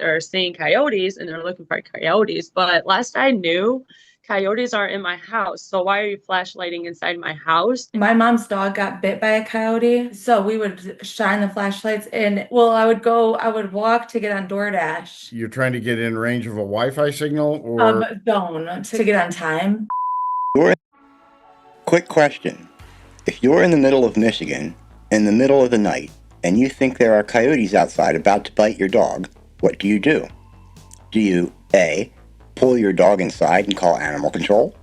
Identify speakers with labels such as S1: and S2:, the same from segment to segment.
S1: they're seeing coyotes and they're looking for coyotes. But last I knew, coyotes aren't in my house. So why are you flashlighting inside my house?
S2: My mom's dog got bit by a coyote, so we would shine the flashlights and well, I would walk to get on DoorDash.
S3: You're trying to get in range of a Wi-Fi signal, or
S2: Don't to get on time.
S4: Quick question. If you're in the middle of Michigan, in the middle of the night, and you think there are coyotes outside about to bite your dog, what do you do? Do you A, pull your dog inside and call animal control?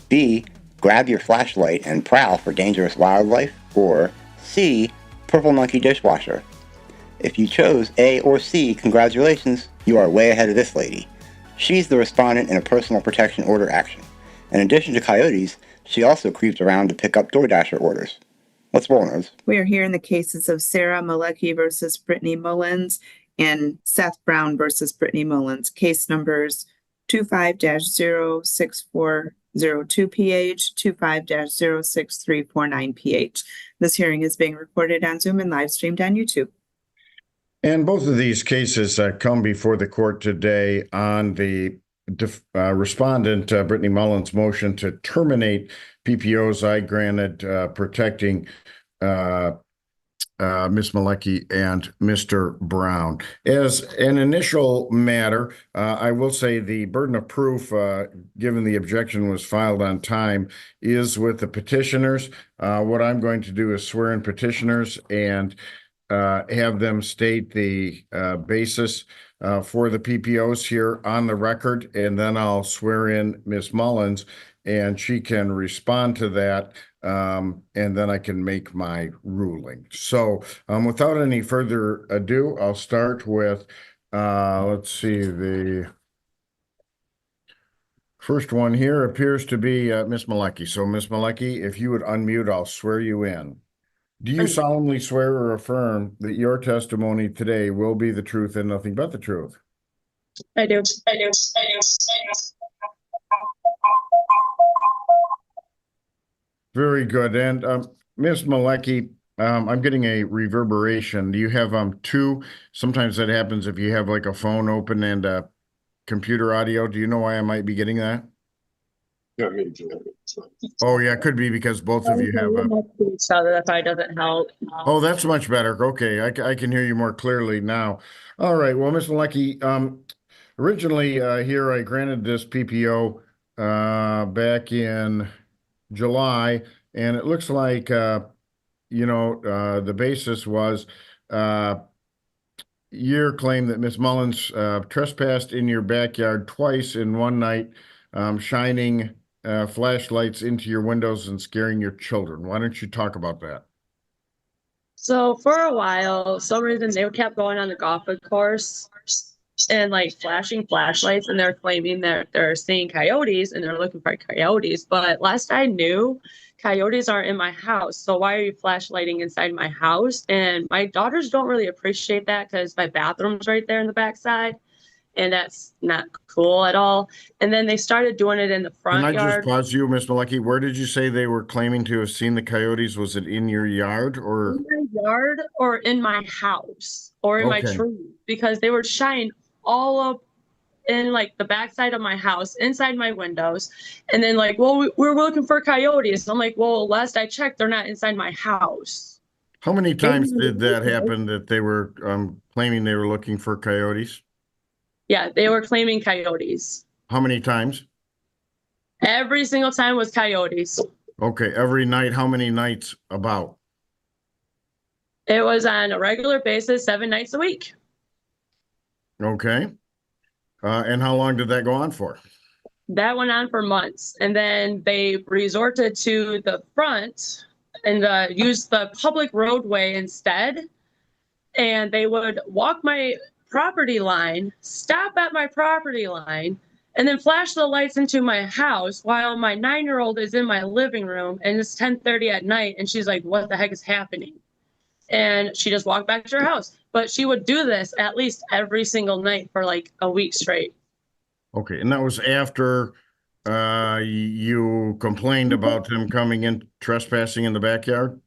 S4: B, grab your flashlight and prowl for dangerous wildlife? Or C, purple monkey dishwasher? If you chose A or C, congratulations, you are way ahead of this lady. She's the respondent in a personal protection order action. In addition to coyotes, she also creeps around to pick up DoorDasher orders. Let's roll, nerds.
S5: We are here in the cases of Sarah Malecki versus Brittany Mullins and Seth Brown versus Brittany Mullins. Case numbers 25-06402PH, 25-06349PH. This hearing is being recorded on Zoom and live streamed on YouTube.
S3: and both of these cases come before the court today on the respondent Brittany Mullins' motion to terminate PPOs I granted protecting Ms. Malecki and Mr. Brown. As an initial matter, I will say the burden of proof, given the objection was filed on time, is with the petitioners. What I'm going to do is swear in petitioners and have them state the basis for the PPOs here on the record, and then I'll swear in Ms. Mullins and she can respond to that, and then I can make my ruling. So without any further ado, I'll start with, let's see, the first one here appears to be Ms. Malecki. So Ms. Malecki, if you would unmute, I'll swear you in. Do you solemnly swear or affirm that your testimony today will be the truth and nothing but the truth?
S1: I do.
S3: Very good. And Ms. Malecki, I'm getting a reverberation. Do you have two? Sometimes that happens if you have like a phone open and computer audio. Do you know why I might be getting that? Oh yeah, it could be because both of you have
S1: So that probably doesn't help.
S3: Oh, that's much better. Okay, I can hear you more clearly now. All right. Well, Ms. Malecki, originally here I granted this PPO back in July, and it looks like the basis was your claim that Ms. Mullins trespassed in your backyard twice in one night, shining flashlights into your windows and scaring your children. Why don't you talk about that?
S1: So for a while, some reason they kept going on the golf course and like flashing flashlights, and they're claiming that they're seeing coyotes and they're looking for coyotes. But last I knew, coyotes aren't in my house. So why are you flashlighting inside my house? And my daughters don't really appreciate that because my bathroom's right there in the backside, and that's not cool at all. And then they started doing it in the front
S3: yard. Can I
S1: yard.
S3: just pause you, Ms. Malecki? Where did you say they were claiming to have seen the coyotes? Was it in your yard or?
S1: In my yard or in my house or in my tree? Because they were shining all up in like the backside of my house, inside my windows. And then like, well, we're looking for coyotes. I'm like, well, last I checked, they're not inside my house.
S3: How many times did that happen that they were claiming they were looking for coyotes?
S1: Yeah, they were claiming coyotes.
S3: How many times?
S1: Every single time was coyotes.
S3: Okay, every night. How many nights about?
S1: It was on a regular basis, 7 nights a week.
S3: Okay. And how long did that go on for?
S1: That went on for months. And then they resorted to the front and used the public roadway instead. And they would walk my property line, stop at my property line, and then flash the lights into my house while my 9-year-old is in my living room, and it's 10:30 at night, and she's like, what the heck is happening? And she just walked back to her house. But she would do this at least every single night for like a week straight.
S3: Okay, and that was after you complained about them coming in trespassing in the backyard?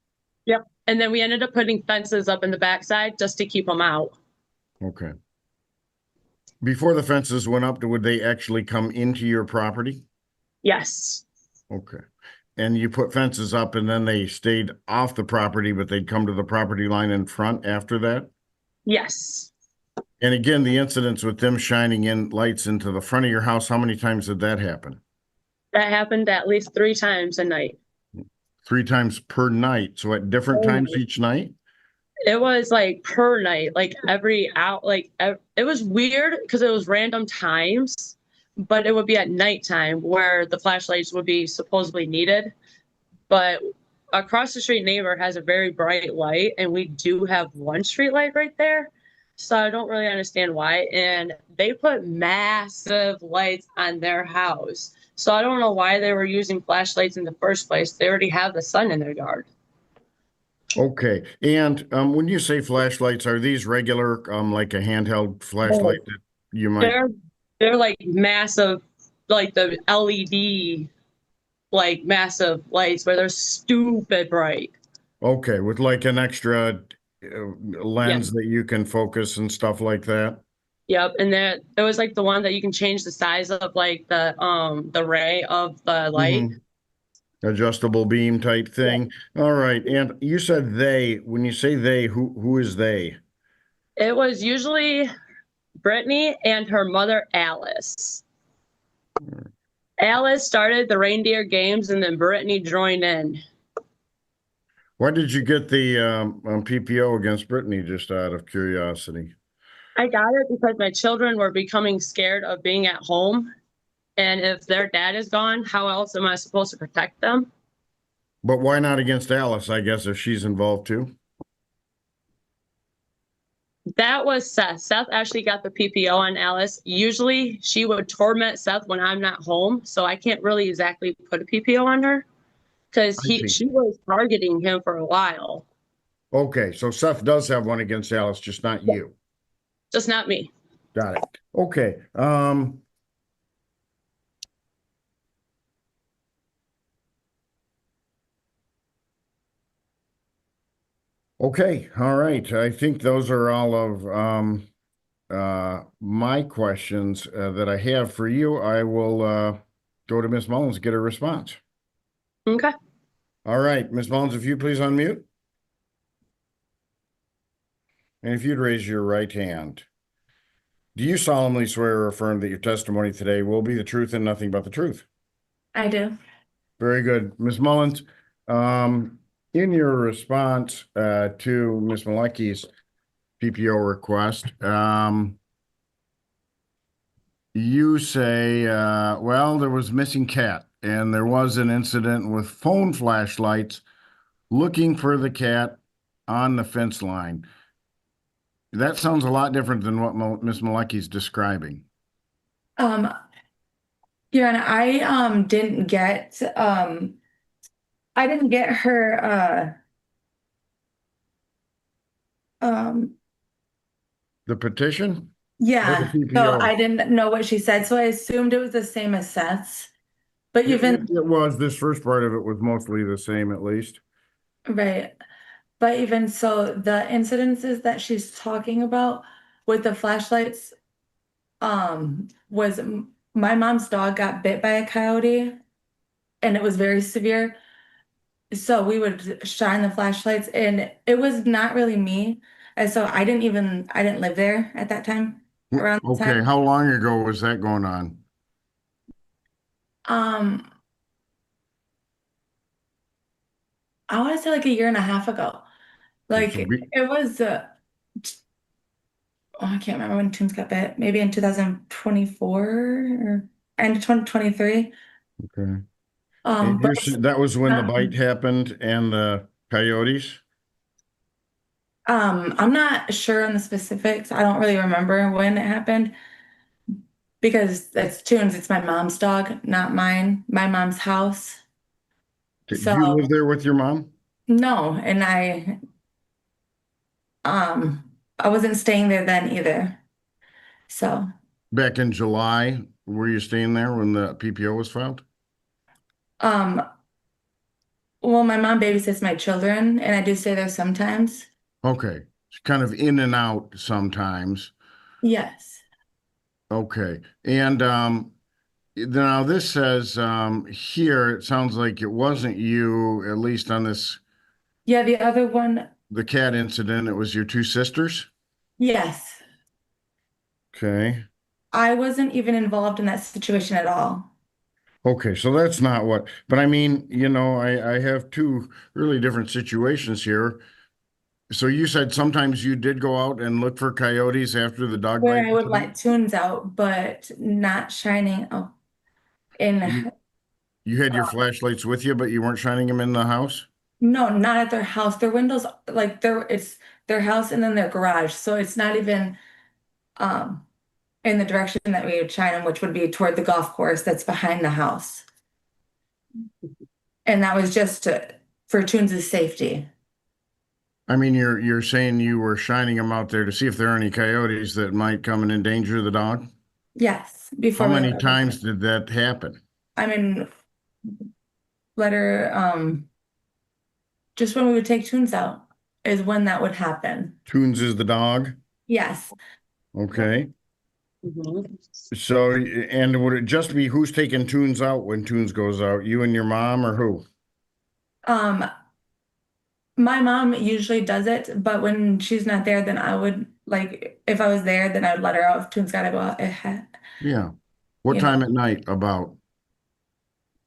S1: Yep. And then we ended up putting fences up in the backside just to keep them out.
S3: Okay. Before the fences went up, would they actually come into your property?
S1: Yes.
S3: Okay. And you put fences up and then they stayed off the property, but they'd come to the property line in front after that?
S1: Yes.
S3: And again, the incidents with them shining in lights into the front of your house, how many times did that happen?
S1: That happened at least 3 times a night.
S3: 3 times per night. So at different
S1: Per
S3: times
S1: night.
S3: each night?
S1: It was like per night, like every out, it was weird because it was random times, but it would be at nighttime where the flashlights would be supposedly needed. But across the street neighbor has a very bright light, and we do have one street light right there. So I don't really understand why. And they put massive lights on their house. So I don't know why they were using flashlights in the first place. They already have the sun in their yard.
S3: Okay. And when you say flashlights, are these regular, like a handheld flashlight that you might?
S1: They're like massive, like the LED, like massive lights where they're stupid bright.
S3: Okay, with like an extra lens that you can focus and stuff like that.
S1: Yep, and there was like the one that you can change the size of, like the ray of the light.
S3: Adjustable beam type thing. All right. And you said they, when you say they, who is they?
S1: It was usually Brittany and her mother Alice. Alice started the reindeer games, and then Brittany joined in.
S3: Why did you get the PPO against Brittany, just out of curiosity?
S1: I got it because my children were becoming scared of being at home. And if their dad is gone, how else am I supposed to protect them?
S3: But why not against Alice, I guess, if she's involved too?
S1: That was Seth. Seth actually got the PPO on Alice. Usually she would torment Seth when I'm not home. So I can't really exactly put a PPO on her because she was targeting him for a while.
S3: Okay, so Seth does have one against Alice, just not you.
S1: Just not me.
S3: Got it. Okay. Okay, all right. I think those are all of my questions that I have for you. I will go to Ms. Mullins to get a response.
S1: Okay.
S3: All right, Ms. Mullins, if you please unmute. And if you'd raise your right hand. Do you solemnly swear or affirm that your testimony today will be the truth and nothing but the truth?
S2: I do.
S3: Very good. Ms. Mullins, in your response to Ms. Malecki's PPO request, you say, well, there was missing cat and there was an incident with phone flashlights looking for the cat on the fence line. That sounds a lot different than what Ms. Malecki's describing.
S2: Your Honor, I didn't get her
S3: The petition?
S2: yeah,
S3: Or the
S2: so
S3: PPO?
S2: I didn't know what she said, so I assumed it was the same as Seth's. But even
S3: It was, this first part of it was mostly the same, at least.
S2: right. But even so, the incidences that she's talking about with the flashlights, was my mom's dog got bit by a coyote and it was very severe. So we would shine the flashlights and it was not really me. And so I didn't live there at that time. Around the
S3: Okay,
S2: time.
S3: how long ago was that going on?
S2: I want to say like a year and a half ago. Like
S3: So
S2: it was I can't remember when Toons got bit. Maybe in 2024 or end of 2023.
S3: Okay.
S2: But
S3: That was when the bite happened and the coyotes?
S2: I'm not sure on the specifics. I don't really remember when it happened because it's Toons, it's my mom's dog, not mine, my mom's house.
S3: Did
S2: So
S3: you live there with your mom?
S2: no, and I wasn't staying there then either. So
S3: Back in July, were you staying there when the PPO was filed?
S2: um well, my mom babysits my children and I do stay there sometimes.
S3: Okay, it's kind of in and out sometimes.
S2: Yes.
S3: Okay. And now this says here, it sounds like it wasn't you, at least on this,
S2: Yeah, the other one,
S3: the cat incident, it was your two sisters?
S2: yes.
S3: Okay.
S2: I wasn't even involved in that situation at all.
S3: Okay, so that's not what, but I mean, I have two really different situations here. So you said sometimes you did go out and look for coyotes after the dog
S2: Where
S3: bite
S2: I would
S3: incident?
S2: let tunes out, but not shining. Oh,
S3: You,
S2: in
S3: you had your flashlights with you, but you weren't shining them in the house?
S2: no, not at their house. Their windows, like it's their house and then their garage. So it's not even um in the direction that we would shine them, which would be toward the golf course that's behind the house. And that was just for Toons' safety.
S3: I mean, you're saying you were shining them out there to see if there are any coyotes that might come and endanger the dog?
S2: Yes,
S3: How
S2: before we
S3: many
S2: let her.
S3: times did that happen?
S2: I mean, let her just when we would take Toons out is when that would happen.
S3: Coons is the dog?
S2: Yes.
S3: Okay.
S1: Mhm.
S3: So, and would it just be who's taking Tunes out when Tunes goes out? You and your mom or who?
S2: Um, my mom usually does it, but when she's not there, then I would like if I was there, then I would let her out if Toons gotta go out at
S3: Yeah. What
S2: you know
S3: time at night about?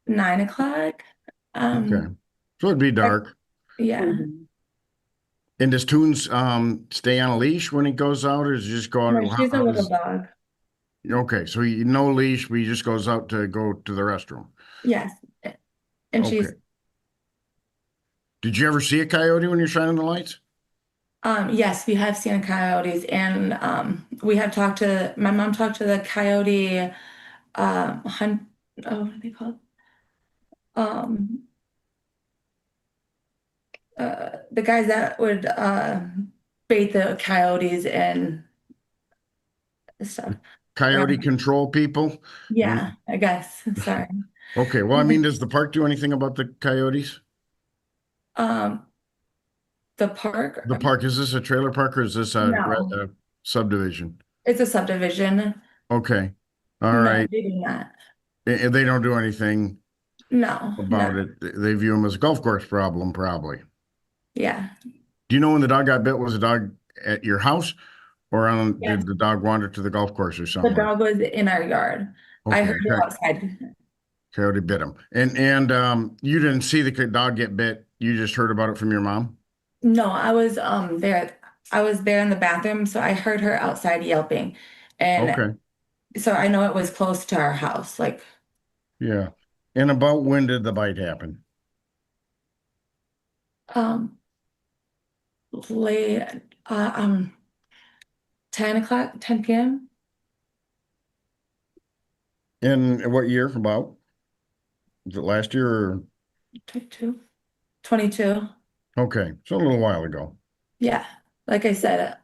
S2: 9 o'clock.
S3: Okay.
S2: Um,
S3: So it'd be
S2: I-
S3: dark.
S2: yeah.
S1: Mhm.
S3: And does Tunes stay on a leash when he goes out or does he just go out?
S2: No, she's a little dog.
S3: Okay, so he no leash, but he just goes out to go to the restroom.
S2: Yes. And
S3: Okay.
S2: she's
S3: Did you ever see a coyote when you're shining the lights?
S2: yes, we have seen coyotes and we have talked to my mom talked to the coyote hunt what are they called? Um the guys that would bait the coyotes and stuff.
S3: Coyote
S2: Um,
S3: control people?
S2: yeah, I guess. Sorry.
S3: Okay, well, I mean, does the park do anything about the coyotes?
S2: Um, the
S3: The
S2: park?
S3: park, is this a trailer park or is this
S2: No,
S3: a subdivision?
S2: it's a subdivision.
S3: Okay, all
S2: No,
S3: right.
S2: they do not.
S3: And they don't do anything
S2: No, no.
S3: about it. They view them as a golf course problem, probably.
S2: Yeah.
S3: Do you know when the dog got bit? Was the dog at your house or
S2: Yes.
S3: did the dog wander to the golf course or
S2: The
S3: somewhere?
S2: dog was in our yard. I
S3: Okay,
S2: heard it outside.
S3: coyote bit him. And you didn't see the dog get bit. You just heard about it from your mom?
S2: No, I was there. I was there in the bathroom, so I heard her outside yelping. And
S3: Okay,
S2: so I know it was close to our house, like
S3: yeah. And about when did the bite happen?
S2: um late 10 o'clock, 10 p.m.
S3: In what year about? Was it last year or?
S2: 22. 22.
S3: Okay, so a little while ago.
S2: Yeah. Like I said,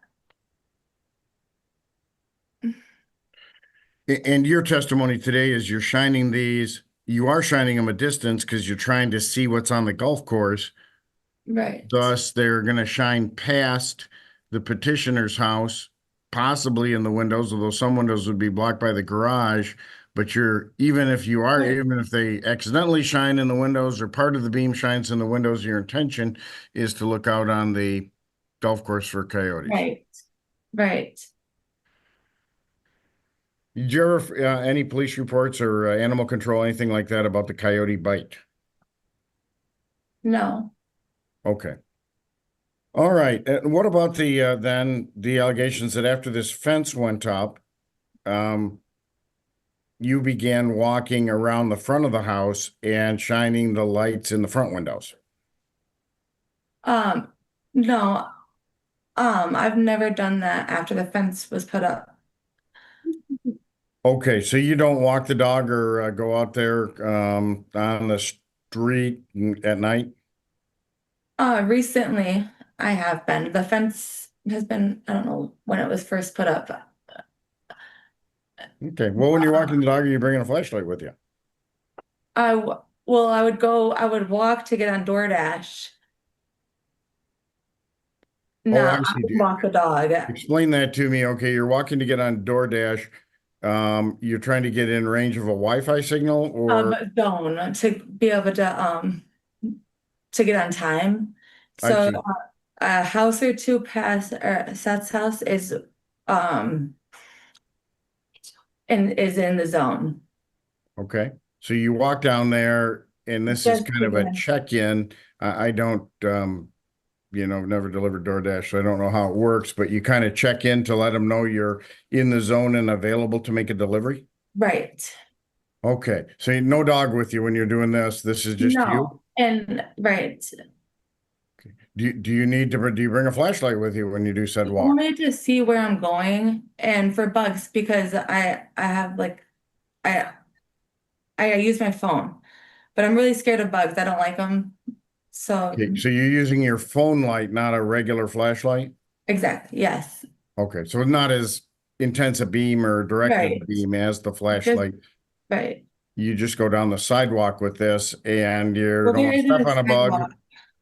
S3: And your testimony today is you are shining them a distance because you're trying to see what's on the golf course.
S2: right.
S3: Thus, they're going to shine past the petitioner's house, possibly in the windows, although some windows would be blocked by the garage. But even
S2: Right.
S3: if they accidentally shine in the windows or part of the beam shines in the windows, your intention is to look out on the golf course for coyotes.
S2: Right. Right.
S3: Did you ever, any police reports or animal control, anything like that about the coyote bite?
S2: No.
S3: Okay. All right. And what about then the allegations that after this fence went up, um, you began walking around the front of the house and shining the lights in the front windows?
S2: Um, no. I've never done that after the fence was put up.
S3: Okay, so you don't walk the dog or go out there on the street at night?
S2: Recently I have been. The fence has been, I don't know when it was first put up.
S3: Okay. Well, when you're walking the dog, are you bringing a flashlight with you?
S2: Well, I would walk to get on DoorDash. No,
S3: Oh, I
S2: I
S3: see.
S2: would walk the dog.
S3: Explain that to me. Okay, you're walking to get on DoorDash. you're trying to get in range of a Wi-Fi signal or
S2: Zone to be able to get on time.
S3: I
S2: So
S3: see.
S2: a house or two past Seth's house is and is in the zone.
S3: Okay. So you walk down there and this is
S2: Just
S3: kind of a
S2: again.
S3: check-in. I don't, never delivered DoorDash, so I don't know how it works, but you kind of check in to let them know you're in the zone and available to make a delivery?
S2: Right.
S3: Okay. So no dog with you when you're doing this. This is just you?
S2: No. And right.
S3: Do you bring a flashlight with you when you do said walk?
S2: Only to see where I'm going and for bugs because I have like I use my phone, but I'm really scared of bugs. I don't like them. So
S3: Okay, so you're using your phone light, not a regular flashlight?
S2: exactly, yes.
S3: Okay, so not as intense a beam or directed
S2: Right.
S3: beam as the flashlight.
S2: Right.
S3: You just go down the sidewalk with this and you
S2: Well,
S3: don't
S2: there
S3: want to
S2: isn't
S3: step
S2: a
S3: on a bug.
S2: sidewalk.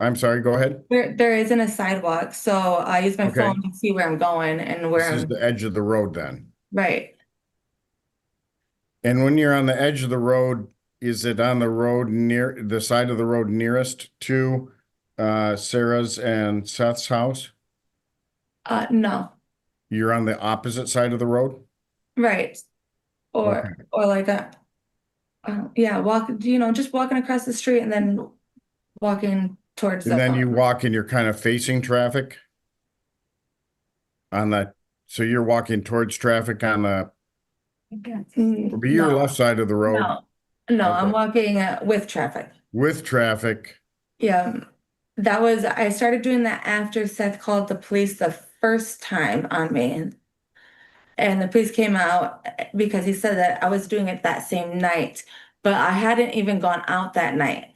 S3: I'm sorry, go ahead.
S2: There isn't a sidewalk, so I use my
S3: Okay.
S2: phone to see where I'm going and where
S3: This is
S2: I'm
S3: the edge of the road then.
S2: right.
S3: And when you're on the edge of the road, is it on the road near the side of the road nearest to Sarah's and Seth's house?
S2: No.
S3: You're on the opposite side of the road?
S2: Right. Or
S3: Okay.
S2: or like a yeah, just walking across the street and then walking towards
S3: And
S2: the
S3: then you walk and you're kind of facing traffic on that. So you're walking towards traffic on the, would be your
S2: no,
S3: left side of the road
S2: no, I'm
S3: Okay.
S2: walking with traffic.
S3: with traffic.
S2: Yeah, I started doing that after Seth called the police the first time on me. And the police came out because he said that I was doing it that same night, but I hadn't even gone out that night.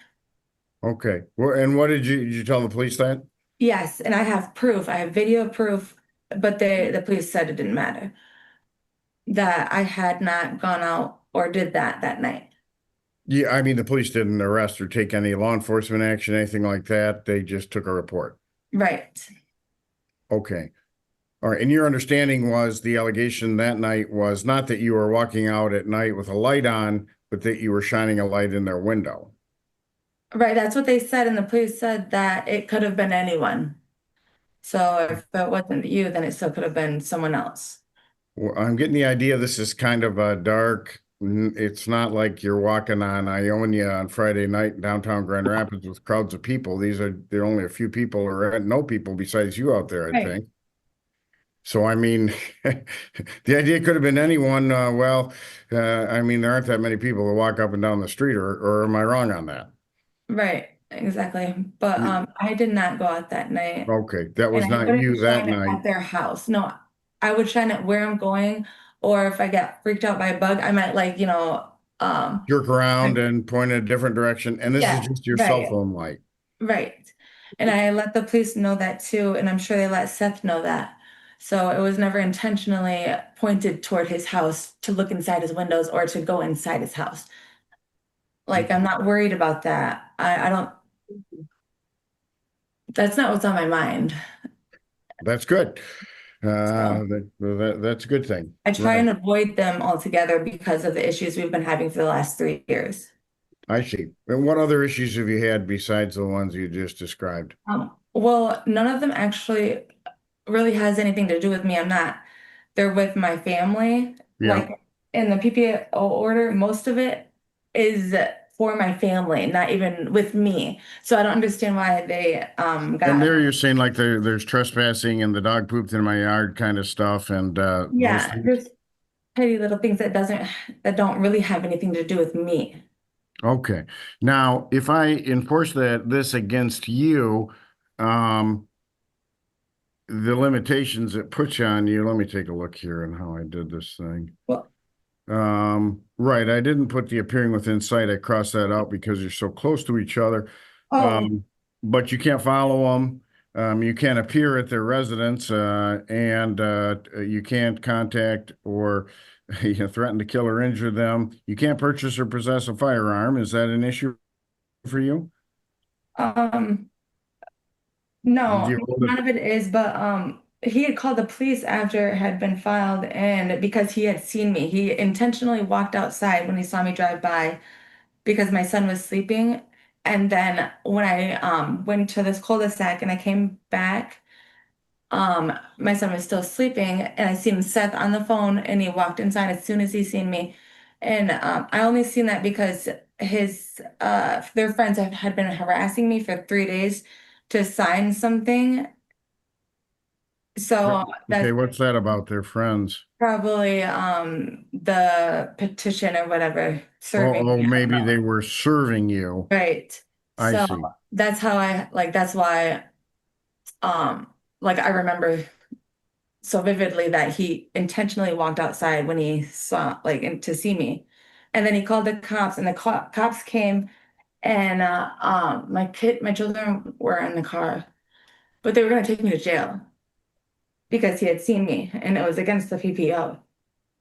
S3: Okay. Well, and what did you tell the police that?
S2: Yes, and I have proof. I have video proof, but the police said it didn't matter. That I had not gone out or did that night.
S3: Yeah, I mean, the police didn't arrest or take any law enforcement action, anything like that. They just took a report.
S2: Right.
S3: Okay. All right. And your understanding was the allegation that night was not that you were walking out at night with a light on, but that you were shining a light in their window.
S2: Right, that's what they said, and the police said that it could have been anyone. So if it wasn't you, then it still could have been someone else.
S3: Well, I'm getting the idea this is kind of a dark. It's not like you're walking on Ionia on Friday night in downtown Grand Rapids with crowds of people. There are only a few people or no people besides you out there, I
S2: Right.
S3: think. So, I mean, the idea could have been anyone. I mean, there aren't that many people that walk up and down the street, or am I wrong on that?
S2: Right, exactly. But I did not go out that night.
S3: Okay, that was
S2: And I
S3: not
S2: wouldn't
S3: you that
S2: shine it
S3: night.
S2: at their house. No, I would shine it where I'm going, or if I get freaked out by a bug, I might
S3: Jerk around and point in a different direction, and this
S2: Yeah,
S3: is just your cell
S2: right.
S3: phone light.
S2: Right. And I let the police know that too, and I'm sure they let Seth know that. So it was never intentionally pointed toward his house to look inside his windows or to go inside his house. Like, I'm not worried about that. I don't, that's not what's on my mind.
S3: That's good. That's a good thing.
S2: I try
S3: Right.
S2: and avoid them altogether because of the issues we've been having for the last 3 years.
S3: I see. And what other issues have you had besides the ones you just described?
S2: Well, none of them actually really has anything to do with me. They're with my family.
S3: Yeah.
S2: Like in the PPO order, most of it is for my family, not even with me. So I don't understand why they
S3: And
S2: got
S3: there you're saying like there's trespassing and the dog pooped in my yard kind of stuff and those
S2: yeah,
S3: things?
S2: just petty little things that don't really have anything to do with me.
S3: Okay. Now, if I enforce this against you, the limitations it puts on you, let me take a look here on how I did this thing.
S2: Well,
S3: Right, I didn't put the appearing within sight. I crossed that out because you're so close to each other.
S2: oh,
S3: But you can't follow them. You can't appear at their residence, and you can't contact or threaten to kill or injure them. You can't purchase or possess a firearm. Is that an issue for you?
S2: no,
S3: Did you hold it?
S2: none of it is, but he had called the police after it had been filed, and because he had seen me, he intentionally walked outside when he saw me drive by because my son was sleeping. And then when I went to this cul-de-sac and I came back, my son was still sleeping, and I seen Seth on the phone, and he walked inside as soon as he seen me. And I only seen that because his their friends had been harassing me for 3 days to sign something. So
S3: Okay,
S2: that's
S3: what's that about their friends?
S2: probably the petition or whatever serving
S3: Oh,
S2: me.
S3: maybe they were serving you.
S2: Right.
S3: I
S2: So
S3: see.
S2: that's how that's why I remember so vividly that he intentionally walked outside when he saw to see me. And then he called the cops, and the cops came, and my children were in the car, but they were going to take me to jail because he had seen me, and it was against the PPO.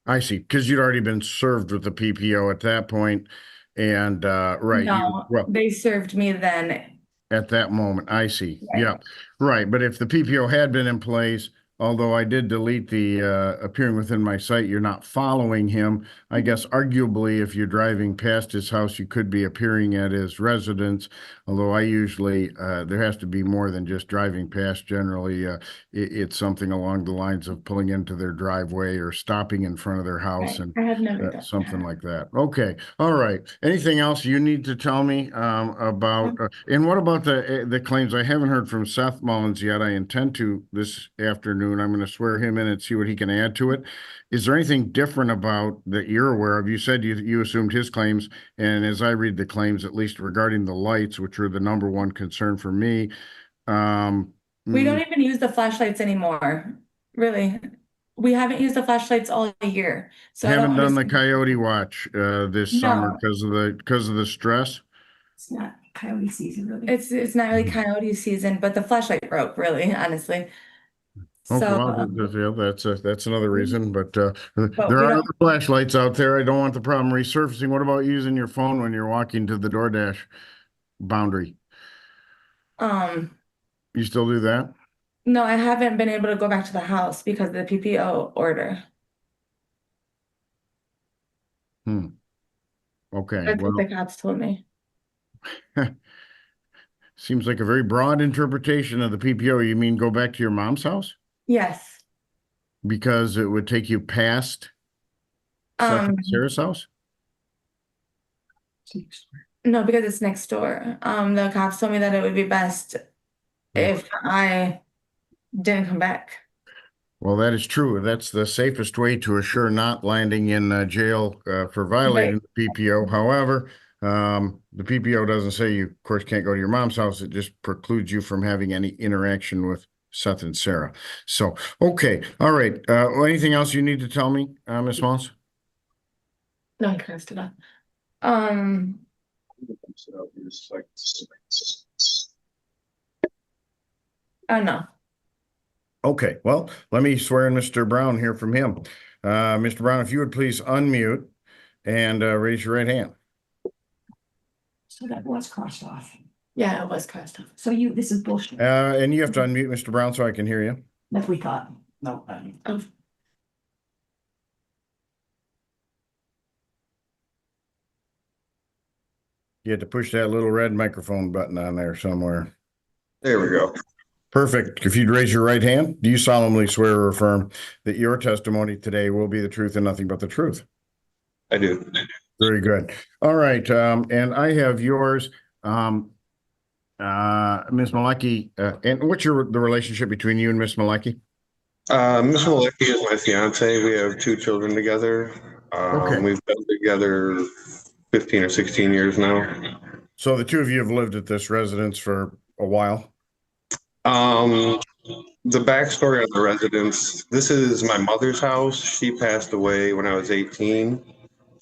S3: I see, because you'd already been served with the PPO at that point, and right,
S2: No,
S3: well,
S2: they served me then.
S3: at that moment, I see.
S2: Right.
S3: Yeah, right. But if the PPO had been in place, although I did delete the appearing within my sight, you're not following him. I guess arguably, if you're driving past his house, you could be appearing at his residence. Although I usually, there has to be more than just driving past. Generally, it's something along the lines of pulling into their driveway or stopping in front of their house,
S2: Right.
S3: and
S2: I have never done
S3: something
S2: that.
S3: like that. Okay. All right. Anything else you need to tell me about? And what about the claims? I haven't heard from Seth Mullins yet. I intend to this afternoon. I'm going to swear him in and see what he can add to it. Is there anything different about that you're aware of? You said you assumed his claims, and as I read the claims, at least regarding the lights, which are the number one concern for me,
S2: We don't even use the flashlights anymore. Really. We haven't used the flashlights all year. So I don't
S3: haven't done the
S2: understand.
S3: coyote watch this summer
S2: No,
S3: because of the stress.
S6: It's not coyote season, really.
S2: it's not really coyote season, but the flashlight broke, really, honestly.
S3: Okay,
S2: So,
S3: well, yeah, that's another reason, but
S2: but
S3: there
S2: we
S3: are
S2: don't,
S3: other flashlights out there. I don't want the problem resurfacing. What about using your phone when you're walking to the DoorDash boundary?
S2: um,
S3: You still do that?
S2: no, I haven't been able to go back to the house because of the PPO order.
S3: Okay,
S2: That's what
S3: well,
S2: the cops told me.
S3: seems like a very broad interpretation of the PPO. You mean go back to your mom's house?
S2: Yes.
S3: Because it would take you past Seth
S2: Um,
S3: and Sarah's house?
S2: no, because it's next door. The cops told me that it would be best if I didn't come back.
S3: Well, that is true. That's the safest way to assure not landing in jail for violating the PPO. However, the PPO doesn't say you, of course, can't go to your mom's house. It just precludes you from having any interaction with Seth and Sarah. So, okay. All right. Anything else you need to tell me, Ms. Mullins?
S2: No, I cursed it up. Um, oh no.
S3: Okay. Well, let me swear in Mr. Brown here from him. Mr. Brown, if you would please unmute and raise your right hand.
S6: So that was crossed off.
S2: Yeah, it was cursed off.
S6: So this is bullshit.
S3: And you have to unmute Mr. Brown so I can hear you.
S6: That we thought. No.
S2: Oh,
S3: You had to push that little red microphone button on there somewhere.
S7: There we go.
S3: Perfect. If you'd raise your right hand, do you solemnly swear or affirm that your testimony today will be the truth and nothing but the truth?
S7: I do.
S3: Very good. All right. And I have yours, Ms. Malecki. And what's the relationship between you and Ms. Malecki?
S7: Miss Malecki is my fiance. We have 2 children together.
S3: Okay.
S7: We've been together 15 or 16 years now.
S3: So the two of you have lived at this residence for a while?
S7: The backstory on the residence, this is my mother's house. She passed away when I was 18.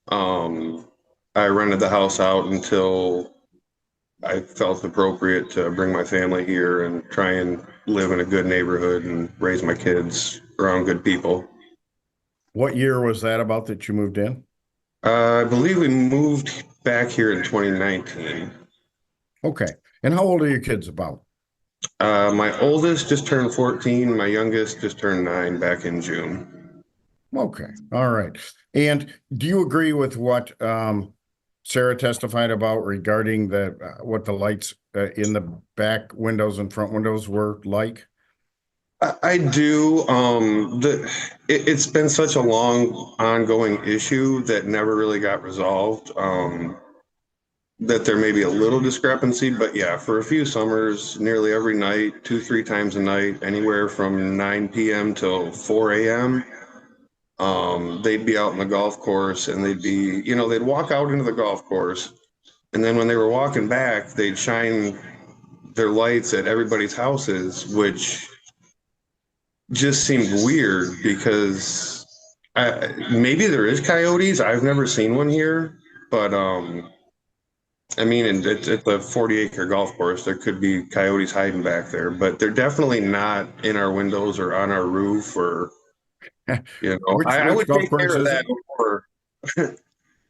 S7: I rented the house out until I felt appropriate to bring my family here and try and live in a good neighborhood and raise my kids around good people.
S3: What year was that about that you moved in?
S7: I believe we moved back here in 2019.
S3: Okay. And how old are your kids about?
S7: My oldest just turned 14. My youngest just turned 9 back in June.
S3: Okay, all right. And do you agree with what Sarah testified about regarding the what the lights in the back windows and front windows were like?
S7: I do. It's been such a long ongoing issue that never really got resolved. That there may be a little discrepancy, but yeah, for a few summers, nearly every night, 2, 3 times a night, anywhere from 9 p.m. till 4 a.m. They'd be out in the golf course and they'd walk out into the golf course. And then when they were walking back, they'd shine their lights at everybody's houses, which just seemed weird because maybe there is coyotes. I've never seen one here, but I mean, it's a 40-acre golf course. There could be coyotes hiding back there, but they're definitely not in our windows or on our roof or, I would
S3: golf
S7: take
S3: course
S7: care of
S3: is
S7: that
S3: it?
S7: before.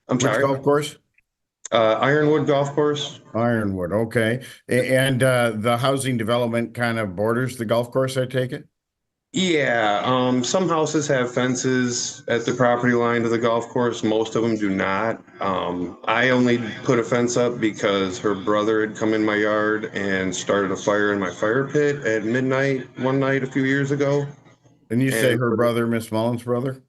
S7: I'm
S3: Which
S7: sorry.
S3: golf course?
S7: Ironwood Golf Course.
S3: Ironwood, okay. And the housing development kind of borders the golf course, I take it?
S7: Yeah, some houses have fences at the property line to the golf course. Most of them do not. I only put a fence up because her brother had come in my yard and started a fire in my fire pit at midnight one night a few years ago.
S3: And you say
S7: And
S3: her brother, Miss Mullins' brother?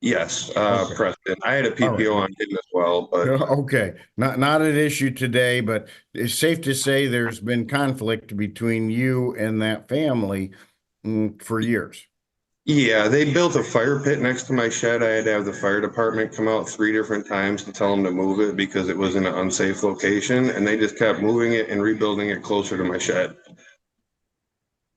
S7: Yes,
S3: Okay.
S7: Preston. I had a PPO
S3: All right.
S7: on him as well, but
S3: Okay, not an issue today, but it's safe to say there's been conflict between you and that family for years.
S7: yeah, they built a fire pit next to my shed. I had to have the fire department come out 3 different times to tell them to move it because it was in an unsafe location, and they just kept moving it and rebuilding it closer to my shed.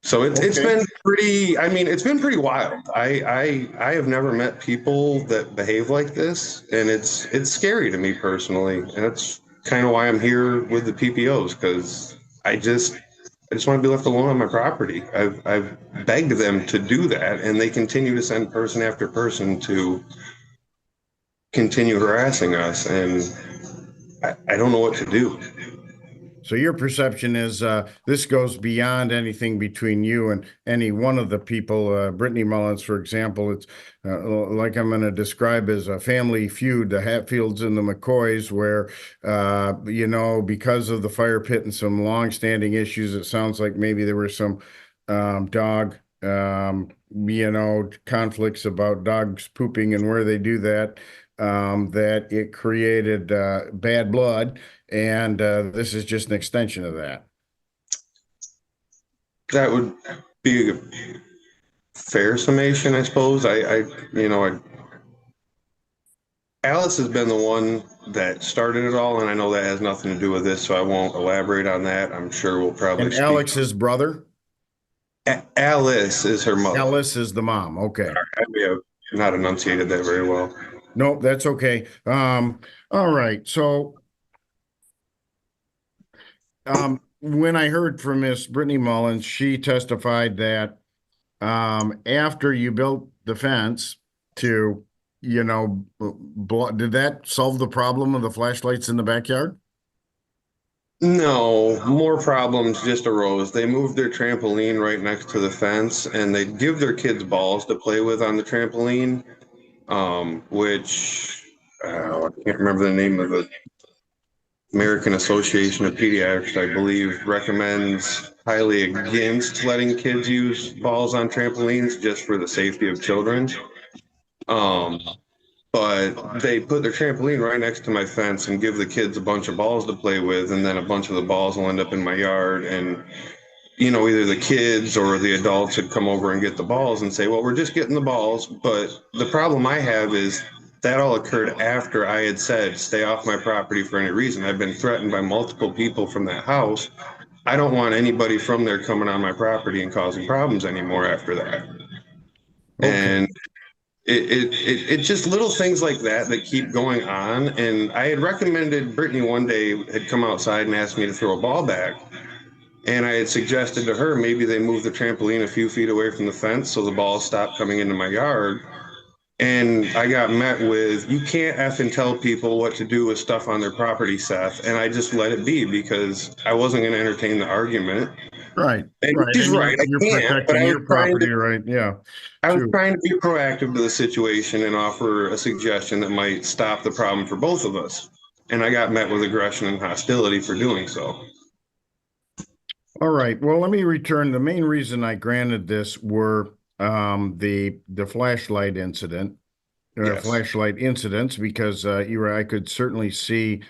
S7: So it's
S3: Okay.
S7: been pretty, I mean, it's been pretty wild. I have never met people that behave like this, and it's scary to me personally. And that's kind of why I'm here with the PPOs, because I just want to be left alone on my property. I've begged them to do that, and they continue to send person after person to continue harassing us, and I don't know what to do.
S3: So your perception is this goes beyond anything between you and any one of the people. Brittany Mullins, for example, it's like I'm going to describe as a family feud, the Hatfields and the McCoys, where, because of the fire pit and some longstanding issues, it sounds like maybe there were some dog, conflicts about dogs pooping and where they do that. That it created bad blood, and this is just an extension of that.
S7: That would be a fair summation, I suppose. Alice has been the one that started it all, and I know that has nothing to do with this, so I won't elaborate on that. I'm sure we'll probably
S3: And
S7: speak.
S3: Alex's brother?
S7: Alice is her mother.
S3: Alice is the mom. Okay.
S7: I may have not enunciated that very well.
S3: Nope, that's okay. All right. So when I heard from Miss Brittany Mullins, she testified that after you built the fence to, did that solve the problem of the flashlights in the backyard?
S7: No, more problems just arose. They moved their trampoline right next to the fence, and they give their kids balls to play with on the trampoline, which I can't remember the name of the American Association of Pediatrics, I believe, recommends highly against letting kids use balls on trampolines just for the safety of children. But they put their trampoline right next to my fence and give the kids a bunch of balls to play with, and then a bunch of the balls will end up in my yard. And either the kids or the adults would come over and get the balls and say, well, we're just getting the balls. But the problem I have is that all occurred after I had said, stay off my property for any reason. I've been threatened by multiple people from that house. I don't want anybody from there coming on my property and causing problems anymore after that. Okay. And it just little things like that keep going on. And I had recommended Brittany one day had come outside and asked me to throw a ball back. And I had suggested to her, maybe they move the trampoline a few feet away from the fence so the balls stop coming into my yard. And I got met with, you can't effing tell people what to do with stuff on their property, Seth. And I just let it be because I wasn't going to entertain the argument.
S3: Right,
S7: And
S3: right.
S7: she's
S3: And
S7: right, I
S3: you're
S7: can't, but
S3: protecting your property, right? Yeah.
S7: I was
S3: True.
S7: trying to be proactive to the situation and offer a suggestion that might stop the problem for both of us. And I got met with aggression and hostility for doing so.
S3: All right. Well, let me return. The main reason I granted this were the flashlight incident,
S7: Yes.
S3: flashlight incidents, because I could certainly see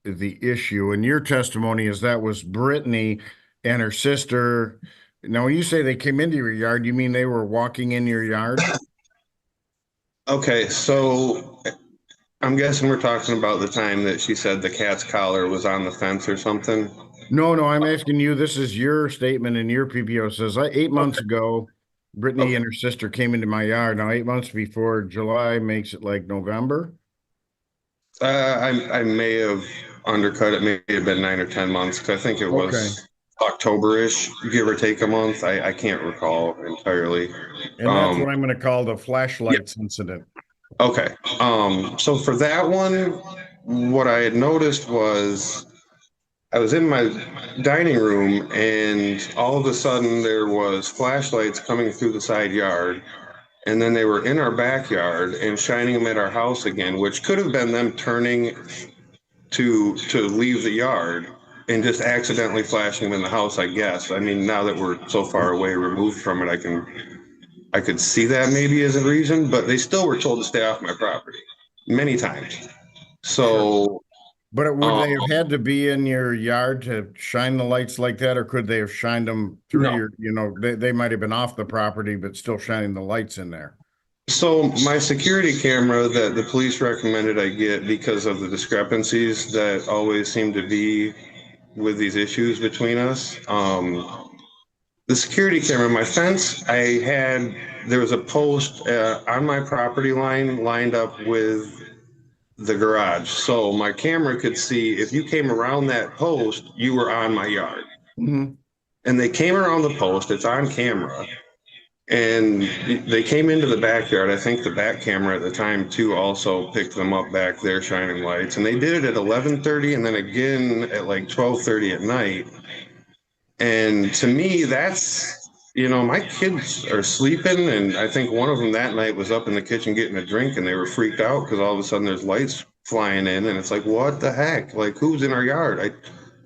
S3: the issue. And your testimony is that was Brittany and her sister. Now, when you say they came into your yard, you mean they were walking in your yard?
S7: Okay, so I'm guessing we're talking about the time that she said the cat's collar was on the fence or something.
S3: No, no, I'm asking you, this is your statement in your PPO. It says 8 months ago, Brittany and her sister came into my yard. Now, 8 months before July makes it like November.
S7: I may have undercut it. Maybe it had been 9 or 10 months because I think it was October-ish, give or take a month. I can't recall entirely.
S3: And that's what I'm going to call the flashlights incident.
S7: Okay. So for that one, what I had noticed was I was in my dining room and all of a sudden there was flashlights coming through the side yard. And then they were in our backyard and shining them at our house again, which could have been them turning to leave the yard and just accidentally flashing them in the house, I guess. I mean, now that we're so far away, removed from it, I could see that maybe as a reason, but they still were told to stay off my property many times. So,
S3: but would they have had to be in your yard to shine the lights like that, or could they have shined them through they might have been off the property, but still shining the lights in there?
S7: So my security camera that the police recommended I get because of the discrepancies that always seem to be with these issues between us. The security camera, my fence, there was a post on my property line lined up with the garage. So my camera could see if you came around that post, you were on my yard.
S3: Mm-hmm.
S7: And they came around the post, it's on camera. And they came into the backyard. I think the back camera at the time too also picked them up back there shining lights. And they did it at 11:30 and then again at like 12:30 at night. And to me, that's, my kids are sleeping. And I think one of them that night was up in the kitchen getting a drink and they were freaked out because all of a sudden there's lights flying in. And it's like, what the heck? Like, who's in our yard? I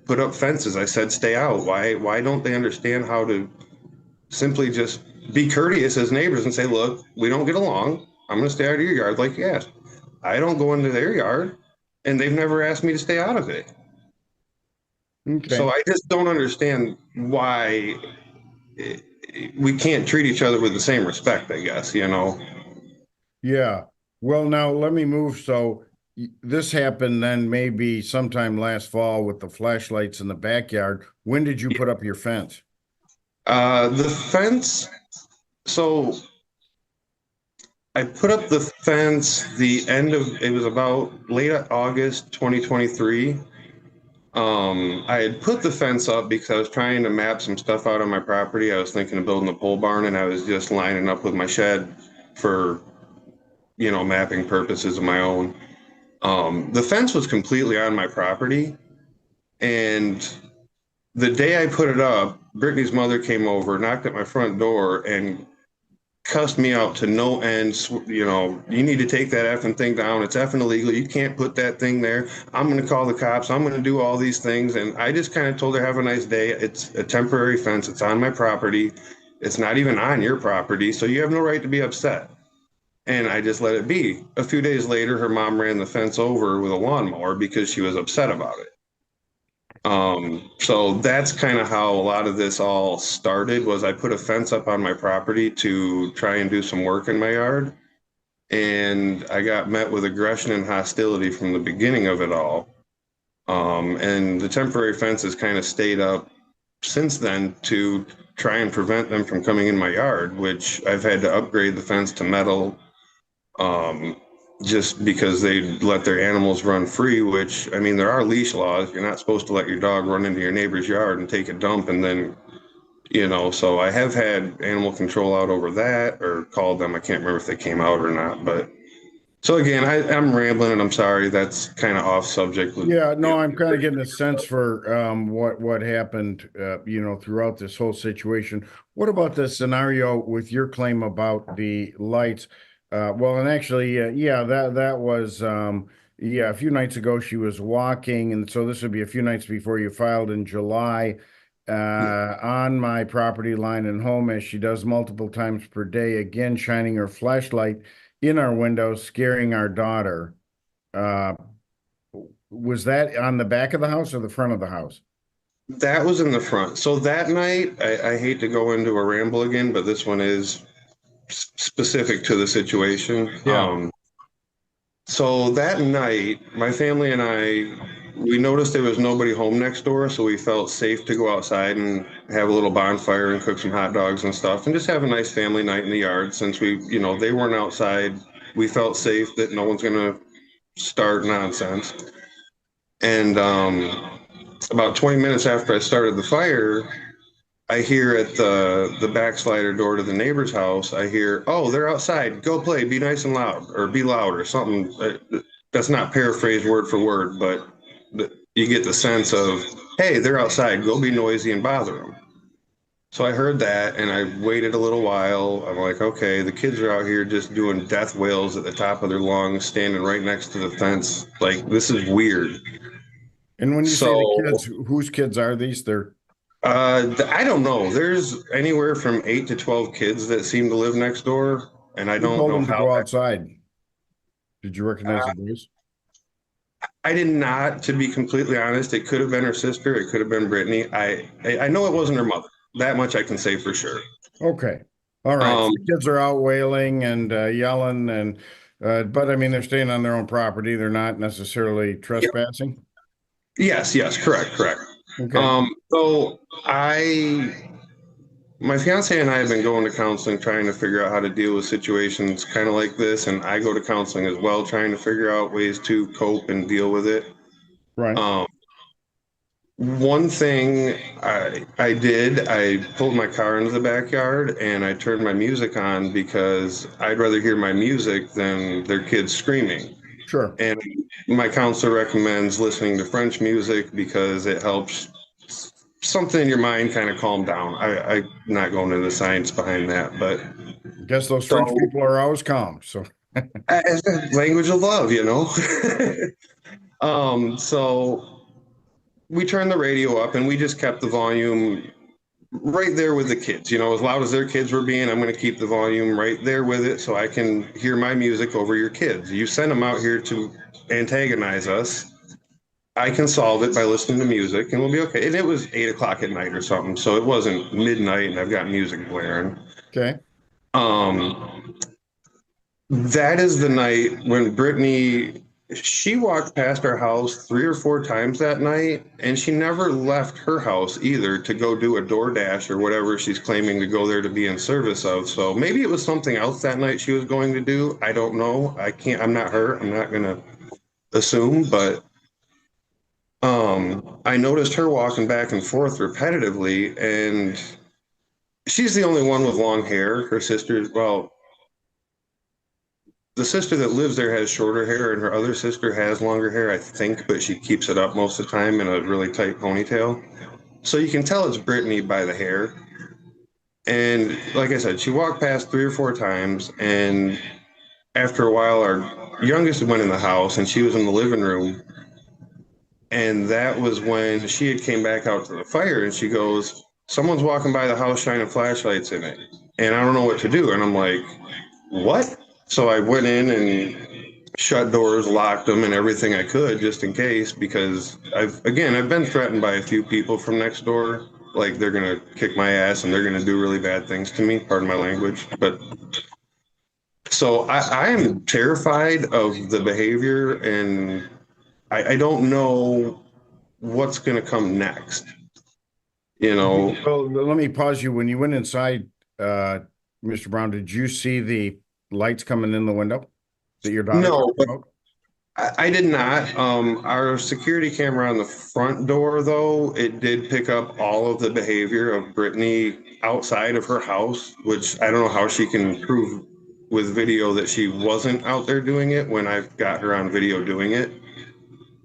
S7: put up fences. I said, stay out. Why don't they understand how to simply just be courteous as neighbors and say, look, we don't get along. I'm going to stay out of your yard like you asked. I don't go into their yard. And they've never asked me to stay out of it.
S3: Okay.
S7: So I just don't understand why we can't treat each other with the same respect, I guess,
S3: Yeah. Well, now let me move. So this happened then maybe sometime last fall with the flashlights in the backyard. When did you put up your fence?
S7: The fence, so I put up the fence it was about late August 2023. I had put the fence up because I was trying to map some stuff out on my property. I was thinking of building a pole barn and I was just lining up with my shed for, mapping purposes of my own. The fence was completely on my property. And the day I put it up, Brittany's mother came over, knocked at my front door and cussed me out to no end. You need to take that effing thing down. It's effing illegal. You can't put that thing there. I'm going to call the cops. I'm going to do all these things. And I just kind of told her, have a nice day. It's a temporary fence. It's on my property. It's not even on your property. So you have no right to be upset. And I just let it be. A few days later, her mom ran the fence over with a lawnmower because she was upset about it. So that's kind of how a lot of this all started. Was I put a fence up on my property to try and do some work in my yard, and I got met with aggression and hostility from the beginning of it all. And the temporary fence has kind of stayed up since then to try and prevent them from coming in my yard, which I've had to upgrade the fence to metal. Just because they let their animals run free, which, I mean, there are leash laws. You're not supposed to let your dog run into your neighbor's yard and take a dump and then, so I have had animal control out over that or called them. I can't remember if they came out or not, but So again, I'm rambling and I'm sorry. That's kind of off subject.
S3: Yeah, no, I'm kind of getting a sense for what happened, throughout this whole situation. What about the scenario with your claim about the lights? Well, and actually, yeah, that was yeah, a few nights ago she was walking, and so this would be a few nights before you filed in July, on my property line and home, as she does multiple times per day, again shining her flashlight in our window, scaring our daughter. Uh, was that on the back of the house or the front of the house?
S7: That was in the front. So that night, I hate to go into a ramble again, but this one is specific to the situation.
S3: Yeah.
S7: So that night, my family and I, we noticed there was nobody home next door, so we felt safe to go outside and have a little bonfire and cook some hot dogs and stuff and just have a nice family night in the yard. Since they weren't outside, we felt safe that no one's gonna start nonsense. And about 20 minutes after I started the fire, I hear at the backslider door to the neighbor's house, I hear, "Oh, they're outside. Go play. Be nice and loud, or be loud," or something. That's not paraphrased word for word, but you get the sense of, "Hey, they're outside. Go be noisy and bother them." So I heard that, and I waited a little while. I'm like, okay, the kids are out here just doing death wails at the top of their lungs, standing right next to the fence. Like, this is weird.
S3: And when you say
S7: So,
S3: the kids, whose kids are these? They're
S7: I don't know. There's anywhere from 8 to 12 kids that seem to live next door, and I
S3: who
S7: don't
S3: told
S7: know
S3: them to
S7: how.
S3: go outside? Did you recognize the voice?
S7: I did not, to be completely honest. It could have been her sister. It could have been Brittany. I know it wasn't her mother. That much I can say for sure.
S3: Okay. All right. So
S7: Um,
S3: the kids are out wailing and yelling, and but I mean they're staying on their own property. They're not necessarily trespassing.
S7: yes, correct.
S3: Okay.
S7: So my fiance and I have been going to counseling, trying to figure out how to deal with situations kind of like this, and I go to counseling as well, trying to figure out ways to cope and deal with it.
S3: Right.
S7: One thing I pulled my car into the backyard and I turned my music on because I'd rather hear my music than their kids screaming.
S3: Sure.
S7: And my counselor recommends listening to French music because it helps something in your mind kind of calm down. I'm not going into the science behind that, but
S3: Guess those French people are always calm. So
S7: it's a language of love, So we turned the radio up and we just kept the volume right there with the kids. As loud as their kids were being, I'm going to keep the volume right there with it so I can hear my music over your kids. You send them out here to antagonize us. I can solve it by listening to music and we'll be okay. And it was 8 o'clock at night or something. So it wasn't midnight and I've got music blaring.
S3: okay.
S7: That is the night when Brittany, she walked past our house 3 or 4 times that night, and she never left her house either to go do a DoorDash or whatever she's claiming to go there to be in service of. So maybe it was something else that night she was going to do. I don't know. I'm not her. I'm not going to assume, but I noticed her walking back and forth repetitively, and she's the only one with long hair. Her sister, well, the sister that lives there has shorter hair, and her other sister has longer hair, I think, but she keeps it up most of the time in a really tight ponytail. So you can tell it's Brittany by the hair. And like I said, she walked past 3 or 4 times, and after a while, our youngest went in the house, and she was in the living room. And that was when she had came back out to the fire, and she goes, "Someone's walking by the house shining flashlights in it, and I don't know what to do." And I'm like, "What?" So I went in and shut doors, locked them, and everything I could just in case, because I've been threatened by a few people from next door, like they're gonna kick my ass and they're gonna do really bad things to me. Pardon my language, but so I am terrified of the behavior, and I don't know what's gonna come next.
S3: Well, let me pause you. When you went inside, Mr. Brown, did you see the lights coming in the window that your daughter
S7: No,
S3: talked
S7: but
S3: about?
S7: I did not. Our security camera on the front door, though, it did pick up all of the behavior of Brittany outside of her house, which I don't know how she can prove with video that she wasn't out there doing it when I've got her on video doing it.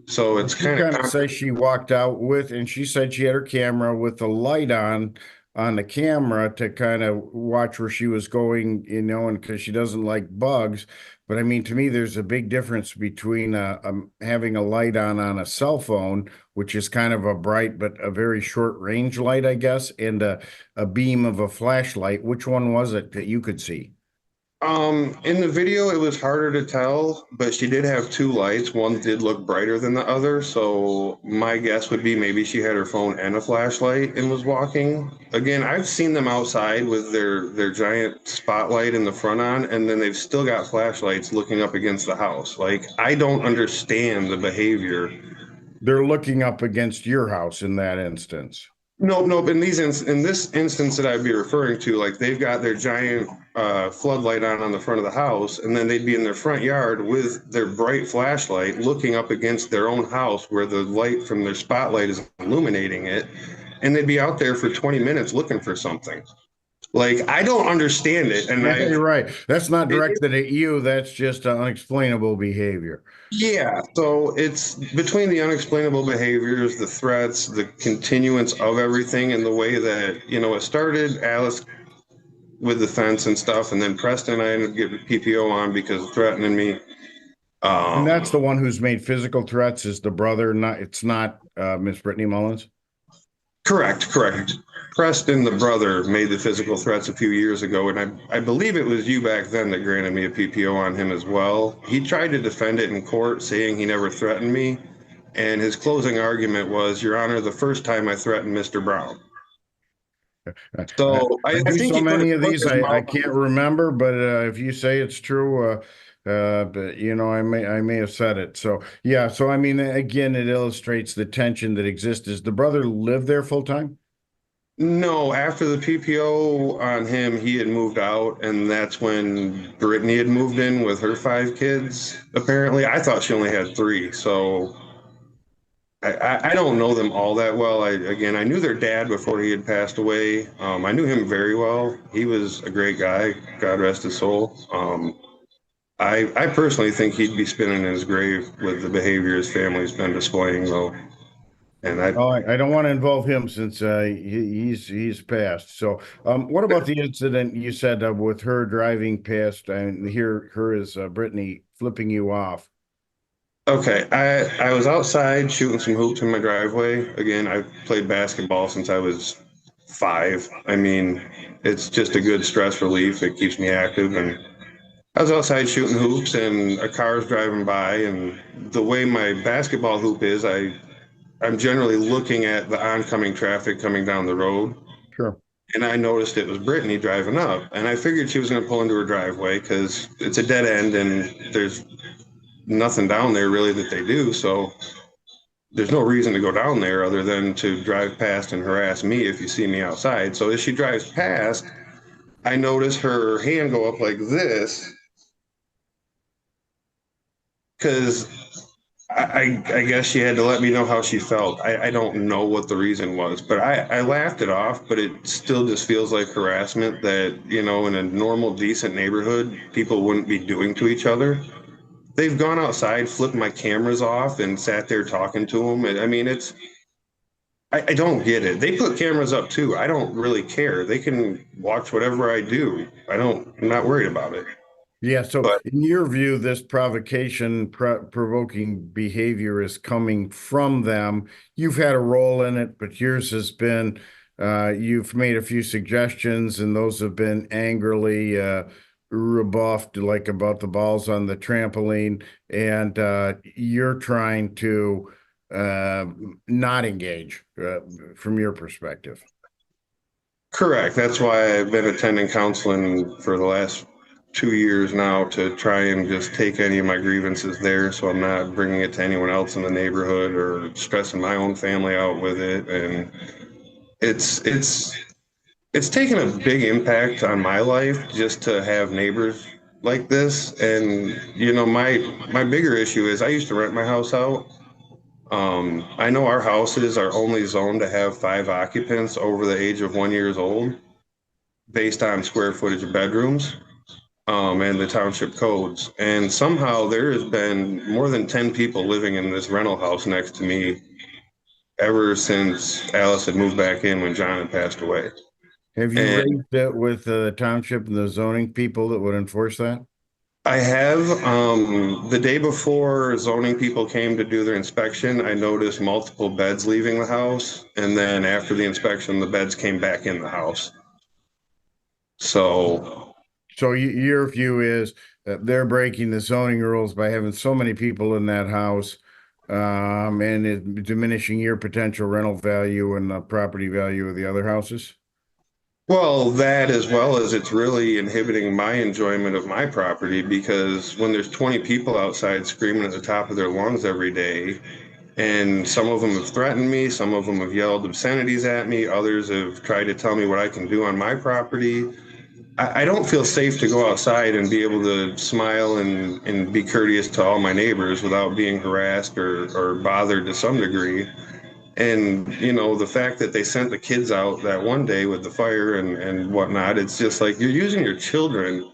S7: So it's
S3: She
S7: kind
S3: kind of
S7: of
S3: say she walked out with, and she said she had her camera with the light on the camera to kind of watch where she was going, you know, and because she doesn't like bugs. But I mean, to me, there's a big difference between having a light on a cell phone, which is kind of a bright but a very short range light, I guess, and a beam of a flashlight. Which one was it that you could see?
S7: In the video, it was harder to tell, but she did have two lights. One did look brighter than the other. So my guess would be maybe she had her phone and a flashlight and was walking. Again, I've seen them outside with their giant spotlight in the front on, and then they've still got flashlights looking up against the house. Like, I don't understand the behavior.
S3: They're looking up against your house in that instance.
S7: Nope. In this instance that I'd be referring to, like they've got their giant floodlight on the front of the house, and then they'd be in their front yard with their bright flashlight looking up against their own house where the light from their spotlight is illuminating it, and they'd be out there for 20 minutes looking for something. Like, I don't understand it. And
S3: Yeah, you're right. That's not directed at you. That's just unexplainable behavior.
S7: Yeah, so it's between the unexplainable behaviors, the threats, the continuance of everything, and the way that, you know, it started, Alice with the fence and stuff, and then Preston, I ended up getting PPO on because of threatening me.
S3: And that's the one who's made physical threats is the brother, it's not Miss Brittany Mullins?
S7: Correct. Preston, the brother, made the physical threats a few years ago, and I believe it was you back then that granted me a PPO on him as well. He tried to defend it in court, saying he never threatened me, and his closing argument was, Your Honor, the first time I threatened Mr. Brown. So I
S3: do
S7: think
S3: so many of these, I
S7: I
S3: can't remember, but if you say it's true, but you know, I may have said it. So yeah, so I mean, again, it illustrates the tension that exists. Does the brother live there full time?
S7: No, after the PPO on him, he had moved out, and that's when Brittany had moved in with her 5 kids. Apparently, I thought she only had 3, so I don't know them all that well. I knew their dad before he had passed away. I knew him very well. He was a great guy. God rest his soul. I personally think he'd be spinning in his grave with the behavior his family's been displaying, though. And I
S3: don't want to involve him since he's passed. So, what about the incident you said with her driving past and her is Brittany flipping you off?
S7: Okay, I was outside shooting some hoops in my driveway. Again, I've played basketball since I was 5. I mean, it's just a good stress relief. It keeps me active, and I was outside shooting hoops, and a car was driving by, and the way my basketball hoop is, I'm generally looking at the oncoming traffic coming down the road.
S3: Sure.
S7: And I noticed it was Brittany driving up, and I figured she was going to pull into her driveway because it's a dead end and there's nothing down there really that they do. So there's no reason to go down there other than to drive past and harass me if you see me outside. So as she drives past, I notice her hand go up like this because I guess she had to let me know how she felt. I don't know what the reason was, but I laughed it off, but it still just feels like harassment that, you know, in a normal, decent neighborhood, people wouldn't be doing to each other. They've gone outside, flipped my cameras off, and sat there talking to them. And I mean, I don't get it. They put cameras up too. I don't really care. They can watch whatever I do. I'm not worried about it.
S3: Yeah. So in your view, this provoking behavior is coming from them. You've had a role in it, but yours has been, you've made a few suggestions and those have been angrily, rebuffed, like about the balls on the trampoline, and you're trying to not engage from your perspective.
S7: Correct. That's why I've been attending counseling for the last 2 years now to try and just take any of my grievances there, so I'm not bringing it to anyone else in the neighborhood or stressing my own family out with it. And it's taken a big impact on my life just to have neighbors like this. And you know, my bigger issue is I used to rent my house out. I know our houses are only zoned to have 5 occupants over the age of 1 year old based on square footage of bedrooms. and the township codes. And somehow there has been more than 10 people living in this rental house next to me ever since Alice had moved back in when John had passed away.
S3: Have you
S7: And
S3: raised it with the township and the zoning people that would enforce that?
S7: I have, the day before zoning people came to do their inspection, I noticed multiple beds leaving the house. And then after the inspection, the beds came back in the house. So,
S3: Your view is that they're breaking the zoning rules by having so many people in that house, and it diminishing your potential rental value and the property value of the other houses?
S7: well, that as well as it's really inhibiting my enjoyment of my property, because when there's 20 people outside screaming at the top of their lungs every day, and some of them have threatened me, some of them have yelled obscenities at me, others have tried to tell me what I can do on my property. I don't feel safe to go outside and be able to smile and be courteous to all my neighbors without being harassed or bothered to some degree. And, you know, the fact that they sent the kids out that one day with the fire and whatnot, it's just like you're using your children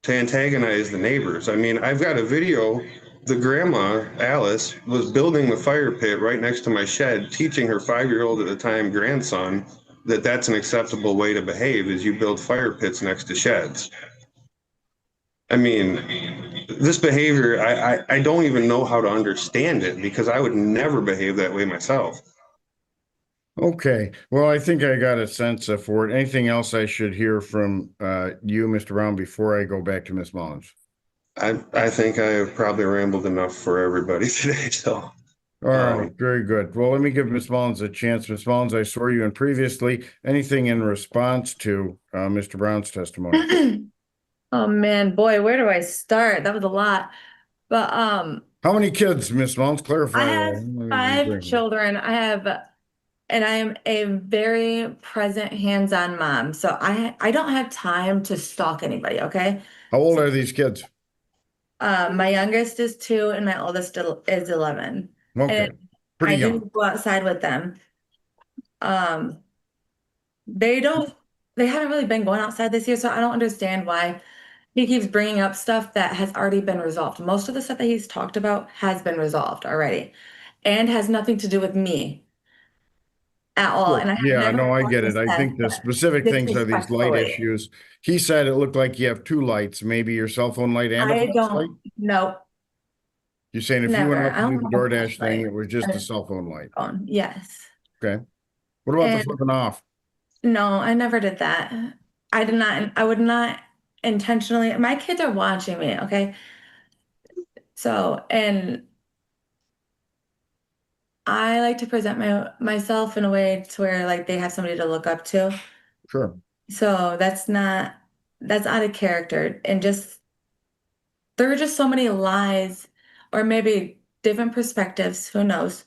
S7: to antagonize the neighbors. I mean, I've got a video. The grandma, Alice, was building the fire pit right next to my shed, teaching her 5-year-old at the time grandson that that's an acceptable way to behave, is you build fire pits next to sheds. I mean, this behavior, I don't even know how to understand it, because I would never behave that way myself.
S3: Okay, well, I think I got a sense for it. Anything else I should hear from you, Mr. Brown, before I go back to Ms. Mullins?
S7: I think I have probably rambled enough for everybody today, so.
S3: All right, very good. Well, let me give Ms. Mullins a chance. Ms. Mullins, I swore you in previously. Anything in response to Mr. Brown's testimony?
S2: Oh man, boy, where do I start? That was a lot. But
S3: How many kids, Ms. Mullins? Clarify.
S2: I have 5 children. And I am a very present, hands-on mom. So I don't have time to stalk anybody, okay?
S3: How old are these kids?
S2: My youngest is 2 and my oldest is 11.
S3: Okay,
S2: And
S3: pretty
S2: I
S3: young.
S2: do go outside with them. They haven't really been going outside this year, so I don't understand why he keeps bringing up stuff that has already been resolved. Most of the stuff that he's talked about has been resolved already and has nothing to do with me at all. And I have
S3: Yeah,
S2: never
S3: no, I
S2: talked
S3: get
S2: to
S3: it. I think the
S2: Seth
S3: specific things are these light
S2: disrespectfully.
S3: issues. He said it looked like you have 2 lights, maybe your cell phone light and a
S2: I
S3: flashlight.
S2: don't know.
S3: You're saying if you went
S2: Never.
S3: up
S2: I
S3: to do
S2: don't
S3: the
S2: have a
S3: DoorDash thing,
S2: flashlight.
S3: it was just a cell phone light.
S2: Phone. Yes.
S3: Okay. What about the
S2: And
S3: flipping off?
S2: no, I never did that. I would not intentionally. My kids are watching me, okay? So, and I like to present myself in a way to where like they have somebody to look up to.
S3: Sure.
S2: So that's out of character. And just there were just so many lies or maybe different perspectives, who knows.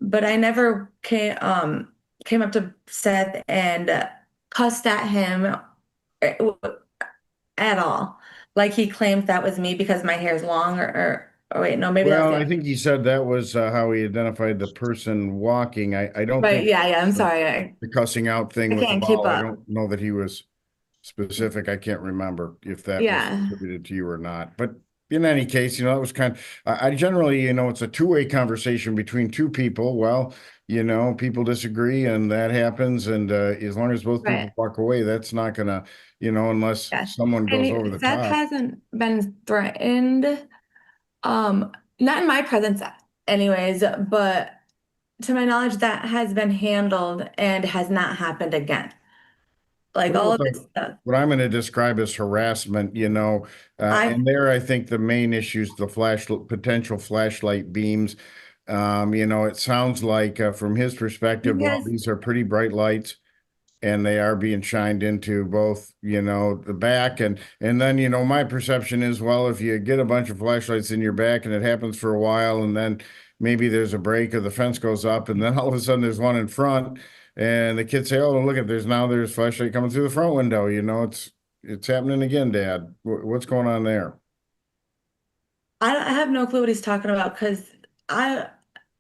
S2: But I never came up to Seth and cussed at him at all. Like he claims that was me because my hair is long or wait, no, maybe that
S3: Well,
S2: was
S3: I
S2: it.
S3: think he said that was how he identified the person walking. I don't
S2: Right,
S3: think
S2: yeah, I'm sorry.
S3: the cussing out thing
S2: I
S3: with the
S2: can't keep
S3: ball. I
S2: up.
S3: don't know that he was specific. I can't remember if that was
S2: Yeah.
S3: attributed to you or not. But in any case, that was I generally, it's a two-way conversation between 2 people. Well, people disagree and that happens. And as long as both people
S2: Right.
S3: walk away, that's not gonna, unless
S2: Yes.
S3: someone goes over the
S2: Seth
S3: top.
S2: hasn't been threatened, not in my presence anyways, but to my knowledge, that has been handled and has not happened again. Like
S3: What
S2: all
S3: about
S2: of this stuff.
S3: what I'm going to describe as harassment, and there I think the main issue is the potential flashlight beams. It sounds like from his perspective, well,
S2: Yes.
S3: these are pretty bright lights and they are being shined into both, the back and then, my perception is, well, if you get a bunch of flashlights in your back and it happens for a while and then maybe there's a break or the fence goes up and then all of a sudden there's one in front and the kids say, oh, look at there's flashlight coming through the front window. It's happening again, Dad. What's going on there?
S2: I have no clue what he's talking about because I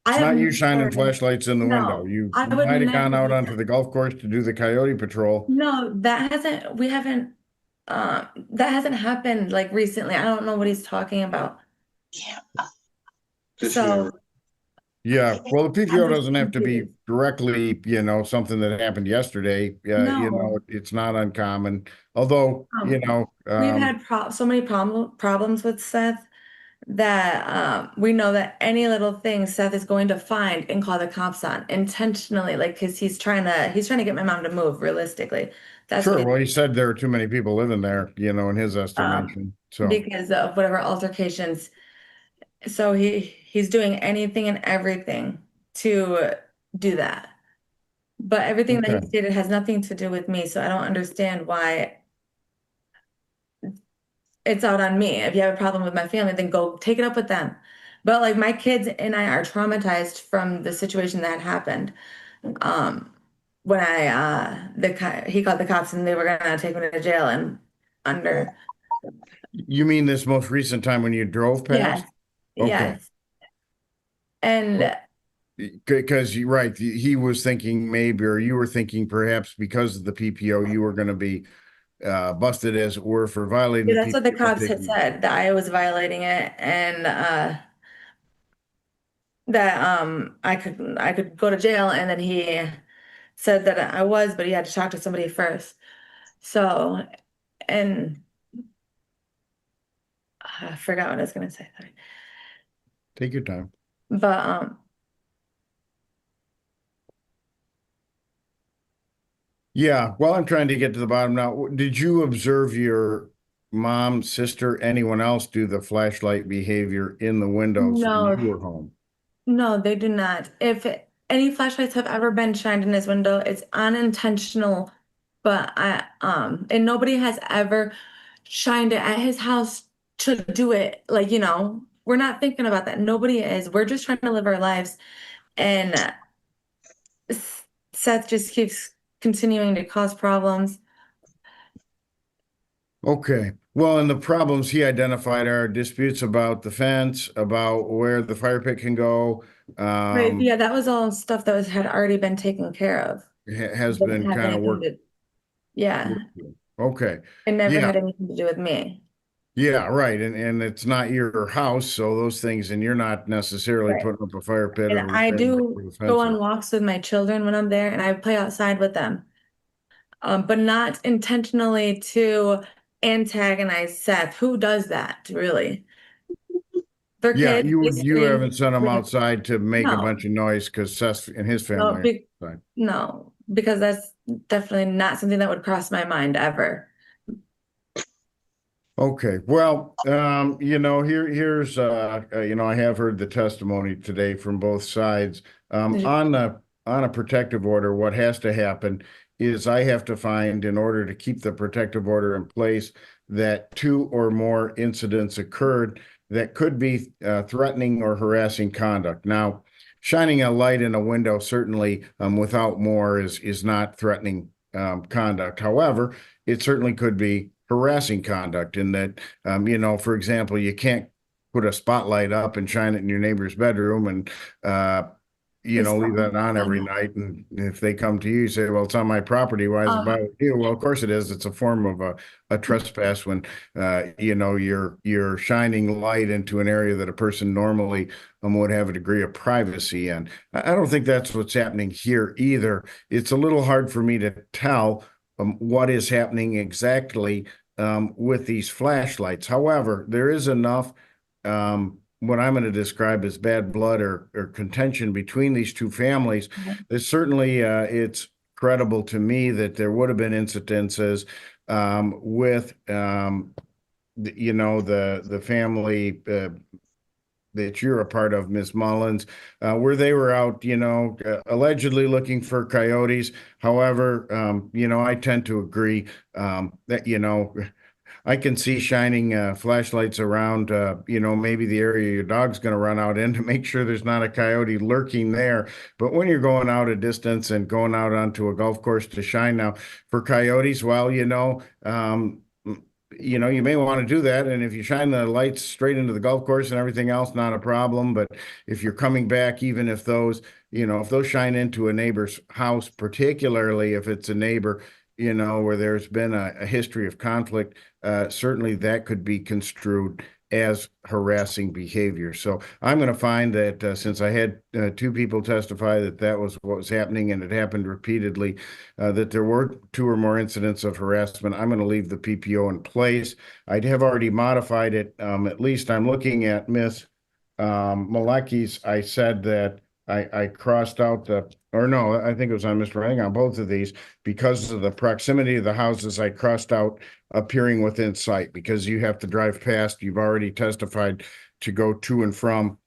S3: It's
S2: have
S3: not you shining
S2: never-
S3: flashlights in the window.
S2: No,
S3: You
S2: I would
S3: might have gone
S2: never
S3: out
S2: do
S3: onto
S2: that.
S3: the golf course to do the coyote patrol.
S2: No, we haven't That hasn't happened like recently. I don't know what he's talking about.
S7: Petitioner.
S2: So
S3: Yeah, well, the
S2: I'm
S3: PPO
S2: just
S3: doesn't have to be
S2: confused.
S3: directly, something that happened yesterday.
S2: No.
S3: It's not uncommon. Although,
S2: We've had so many problems with Seth that we know that any little thing Seth is going to find and call the cops on intentionally, like because he's trying to get my mom to move. Realistically, that's
S3: sure.
S2: what
S3: Well, he said there are too many people living there, in his
S2: um,
S3: estimation. So,
S2: because of whatever altercations. So he's doing anything and everything to do that. But everything that
S3: okay.
S2: he stated has nothing to do with me, so I don't understand why it's out on me. If you have a problem with my family, then go take it up with them. But like my kids and I are traumatized from the situation that happened. When he called the cops and they were gonna take me to jail and under.
S3: You mean this most recent time when you drove
S2: Yes,
S3: past? Okay.
S2: yes. And
S3: Because you're right, he was thinking maybe, or you were thinking perhaps because of the PPO, you were going to be busted as it were for violating the
S2: that's what the
S3: PPO.
S2: cops had said, that I was violating it and that I could go to jail, and then he said that I was, but he had to talk to somebody first. So, and I forgot what I was gonna say. Sorry.
S3: Take your time.
S2: But
S3: Yeah, well, I'm trying to get to the bottom now. Did you observe your mom, sister, anyone else do the flashlight behavior in the windows when you
S2: no,
S3: were home?
S2: no, they do not. If any flashlights have ever been shined in his window, it's unintentional. But and nobody has ever shined it at his house to do it. Like, we're not thinking about that. Nobody is. We're just trying to live our lives. And Seth just keeps continuing to cause problems.
S3: Okay. Well, and the problems he identified are disputes about the fence, about where the fire pit can go,
S2: Right. Yeah, that was all stuff that had already been taken care of.
S3: has
S2: Didn't
S3: been
S2: have
S3: kind of
S2: anything
S3: worked.
S2: to, yeah,
S3: Okay.
S2: it never
S3: Yeah.
S2: had anything to do with me.
S3: Yeah, right. And it's not your house, so those things, and you're not necessarily
S2: Right.
S3: putting up a fire pit
S2: And
S3: or
S2: I do
S3: the
S2: go
S3: fences.
S2: on walks with my children when I'm there, and I play outside with them. But not intentionally to antagonize Seth. Who does that, really? They're
S3: Yeah,
S2: kids, they
S3: you
S2: scream.
S3: haven't sent them outside to make a
S2: No,
S3: bunch of noise because Seth and his
S2: no,
S3: family are outside.
S2: no, because that's definitely not something that would cross my mind ever.
S3: Okay, well, here's I have heard the testimony today from both sides. On a protective order, what has to happen is I have to find, in order to keep the protective order in place, that two or more incidents occurred that could be threatening or harassing conduct. Now, shining a light in a window certainly without more is not threatening conduct. However, it certainly could be harassing conduct in that, for example, you can't put a spotlight up and shine it in your neighbor's bedroom and, leave that on every night. And if they come to you, you say, well, it's on my property. Why is it bothering you? Well, of course it is. It's a form of a trespass when, you're shining light into an area that a person normally would have a degree of privacy in. I don't think that's what's happening here either. It's a little hard for me to tell what is happening exactly with these flashlights. However, there is enough what I'm going to describe as bad blood or contention between these two families. There's certainly it's credible to me that there would have been incidences with the family that you're a part of, Miss Mullins, where they were out, allegedly looking for coyotes. However, I tend to agree that, I can see shining flashlights around, maybe the area your dog's going to run out in to make sure there's not a coyote lurking there. But when you're going out a distance and going out onto a golf course to shine now for coyotes, well, you may want to do that. And if you shine the lights straight into the golf course and everything else, not a problem. But if you're coming back, even if those shine into a neighbor's house, particularly if it's a neighbor, where there's been a history of conflict, certainly that could be construed as harassing behavior. So I'm going to find that since I had two people testify that that was what was happening and it happened repeatedly, that there were 2 or more incidents of harassment, I'm going to leave the PPO in place. I have already modified it. At least I'm looking at Miss Malecki's. I said that I crossed out or no, I think it was on Mr. Lang on both of these because of the proximity of the houses. I crossed out appearing within sight because you have to drive past. You've already testified to go to and from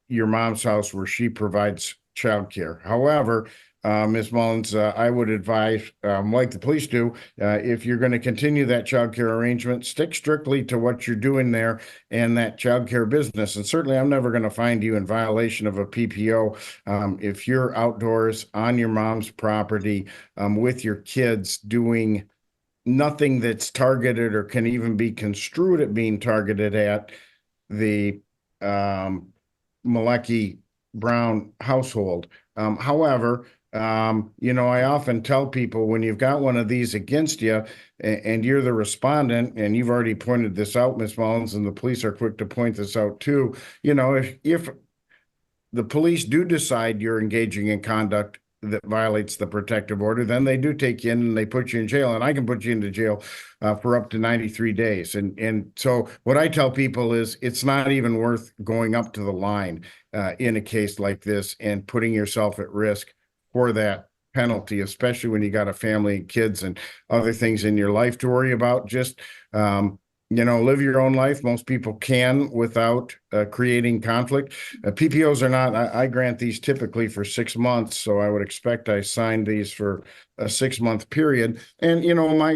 S3: your mom's house where she provides childcare. However, Ms. Mullins, I would advise, like the police do, if you're going to continue that childcare arrangement, stick strictly to what you're doing there and that childcare business. And certainly, I'm never going to find you in violation of a PPO if you're outdoors on your mom's property with your kids doing nothing that's targeted or can even be construed at being targeted at the Malecki Brown household. However, I often tell people when you've got one of these against you and you're the respondent, and you've already pointed this out, Ms. Mullins, and the police are quick to point this out too, if the police do decide you're engaging in conduct that violates the protective order, then they do take you in and they put you in jail, and I can put you into jail for up to 93 days. And so what I tell people is it's not even worth going up to the line in a case like this and putting yourself at risk for that penalty, especially when you got a family and kids and other things in your life to worry about. Just, live your own life. Most people can without creating conflict. PPOs are not, I grant these typically for 6 months. So I would expect I signed these for a 6-month period. And,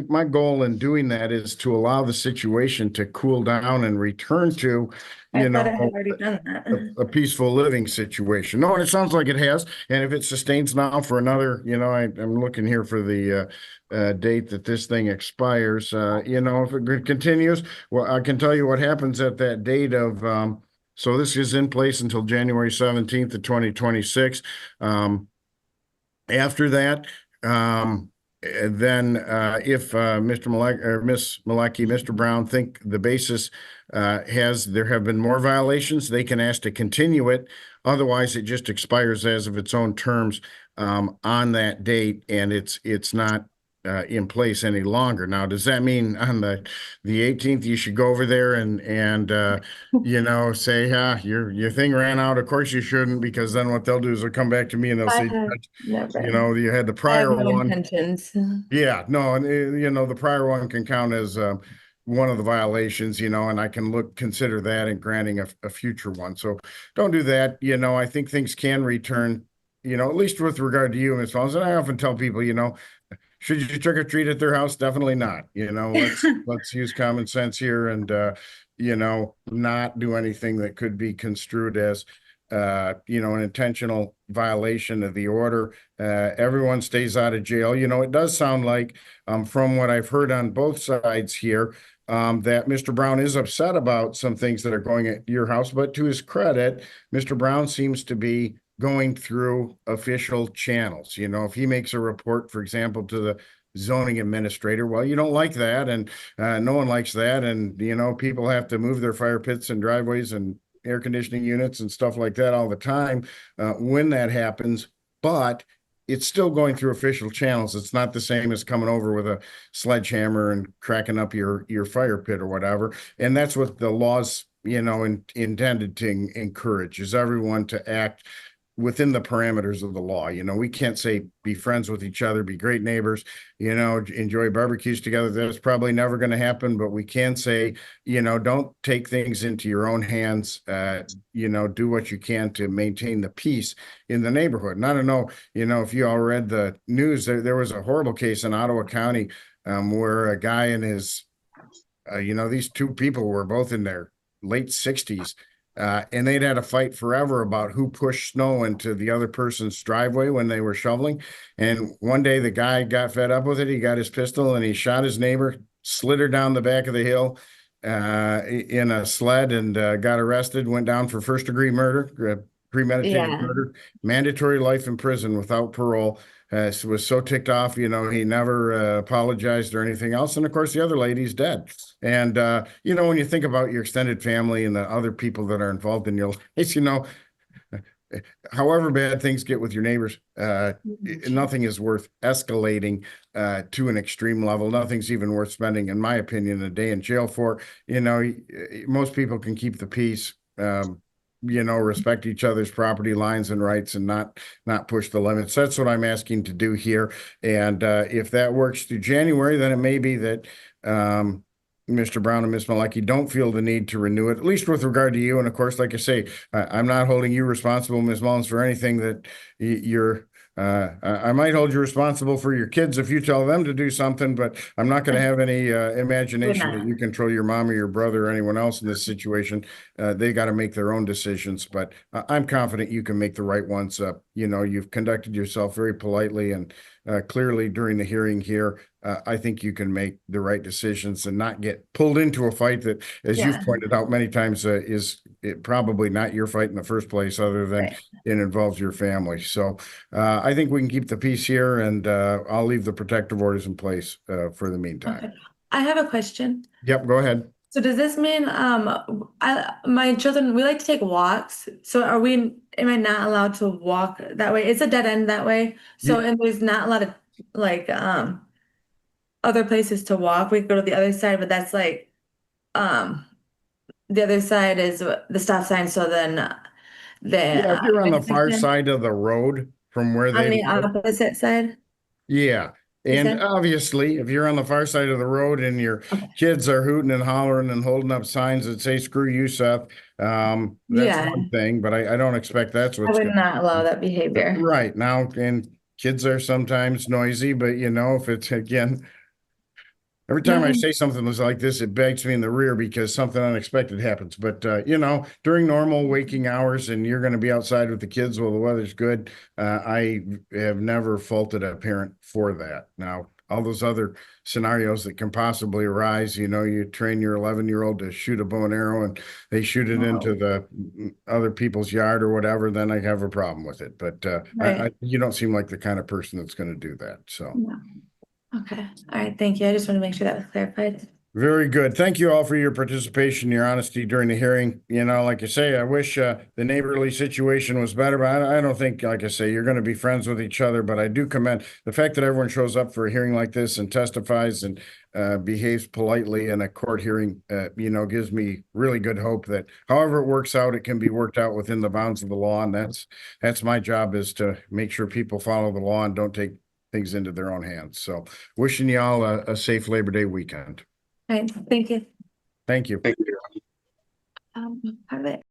S3: my goal in doing that is to allow the situation to cool down and return to,
S2: I thought I had already done that.
S3: a peaceful living situation. No, and it sounds like it has. And if it sustains now for another, I'm looking here for the date that this thing expires. If it continues, well, I can tell you what happens at that date of, so this is in place until January 17th of 2026. After that, then if Mr. Malecki or Miss Malecki, Mr. Brown think the basis there have been more violations, they can ask to continue it. Otherwise, it just expires as of its own terms on that date, and it's not in place any longer. Now, does that mean on the 18th you should go over there and say, your thing ran out? Of course you shouldn't, because then what they'll do is they'll come back to me and they'll say, you had the prior one.
S2: Intentions.
S3: Yeah, no, and the prior one can count as one of the violations, and I can consider that in granting a future one. So don't do that. I think things can return, at least with regard to you, Ms. Mullins. And I often tell people, should you trick or treat at their house? Definitely not. Let's use common sense here and not do anything that could be construed as an intentional violation of the order. Everyone stays out of jail. It does sound like, from what I've heard on both sides here, that Mr. Brown is upset about some things that are going at your house. But to his credit, Mr. Brown seems to be going through official channels. If he makes a report, for example, to the zoning administrator, well, you don't like that, and no one likes that, and people have to move their fire pits and driveways and air conditioning units and stuff like that all the time when that happens. But it's still going through official channels. It's not the same as coming over with a sledgehammer and cracking up your fire pit or whatever. And that's what the laws intended to encourage, is everyone to act within the parameters of the law. We can't say be friends with each other, be great neighbors, enjoy barbecues together. That's probably never going to happen, but we can say, don't take things into your own hands. Do what you can to maintain the peace in the neighborhood. And I don't know, if you all read the news, there was a horrible case in Ottawa County where a guy and his, these two people were both in their late 60s. And they'd had a fight forever about who pushed snow into the other person's driveway when they were shoveling. And one day the guy got fed up with it. He got his pistol and he shot his neighbor, slid her down the back of the hill in a sled, and got arrested, went down for first-degree murder. premeditated
S2: Yeah.
S3: murder, mandatory life in prison without parole. Was so ticked off, he never apologized or anything else. And of course, the other lady's dead. And, when you think about your extended family and the other people that are involved in your life, however bad things get with your neighbors, nothing is worth escalating to an extreme level. Nothing's even worth spending, in my opinion, a day in jail for. Most people can keep the peace, respect each other's property lines and rights and not push the limits. That's what I'm asking to do here. And if that works through January, then it may be that Mr. Brown and Ms. Malecki don't feel the need to renew it, at least with regard to you. And of course, like I say, I'm not holding you responsible, Ms. Mullins, for anything that you're I might hold you responsible for your kids if you tell them to do something, but I'm not going to have any imagination that you control your mom or your brother or anyone else in this situation. They got to make their own decisions, but I'm confident you can make the right ones. You've conducted yourself very politely and clearly during the hearing here. I think you can make the right decisions and not get pulled into a fight that, as you've pointed out many times, is probably not your fight in the first place, other than it involves your family. So I think we can keep the peace here, and I'll leave the protective orders in place for the meantime.
S2: Okay. I have a question.
S3: Yep, go ahead.
S2: So does this mean my children, we like to take walks. So am I not allowed to walk that way? It's a dead end that way. So and there's not a lot of other places to walk. We go to the other side, but that's the other side is the stop sign. So then
S3: if you're on the far side of the road from where
S2: on the opposite side.
S3: Yeah. And obviously, if you're on the far side of the road and your kids are hooting and hollering and holding up signs that say "screw you, Seth," that's one thing. But I don't expect that's what's.
S2: I would not allow that behavior.
S3: Right now, and kids are sometimes noisy, but if it's again. Every time I say something like this, it begs me in the rear because something unexpected happens. But, during normal waking hours and you're going to be outside with the kids while the weather's good, I have never faulted a parent for that. Now, all those other scenarios that can possibly arise, you train your 11-year-old to shoot a bow and arrow and they shoot it into the other people's yard or whatever, then I have a problem with it. But you don't seem like the kind of person that's going to do that. So.
S2: No. Okay. All right. Thank you. I just want to make sure that was clarified.
S3: Very good. Thank you all for your participation, your honesty during the hearing. Like I say, I wish the neighborly situation was better, but I don't think, like I say, you're going to be friends with each other. But I do commend the fact that everyone shows up for a hearing like this and testifies and behaves politely in a court hearing, gives me really good hope that however it works out, it can be worked out within the bounds of the law. And that's my job, is to make sure people follow the law and don't take things into their own hands. So wishing you all a safe Labor Day weekend.
S2: All right. Thank you.
S3: Thank you.
S7: Thank you.
S2: How do they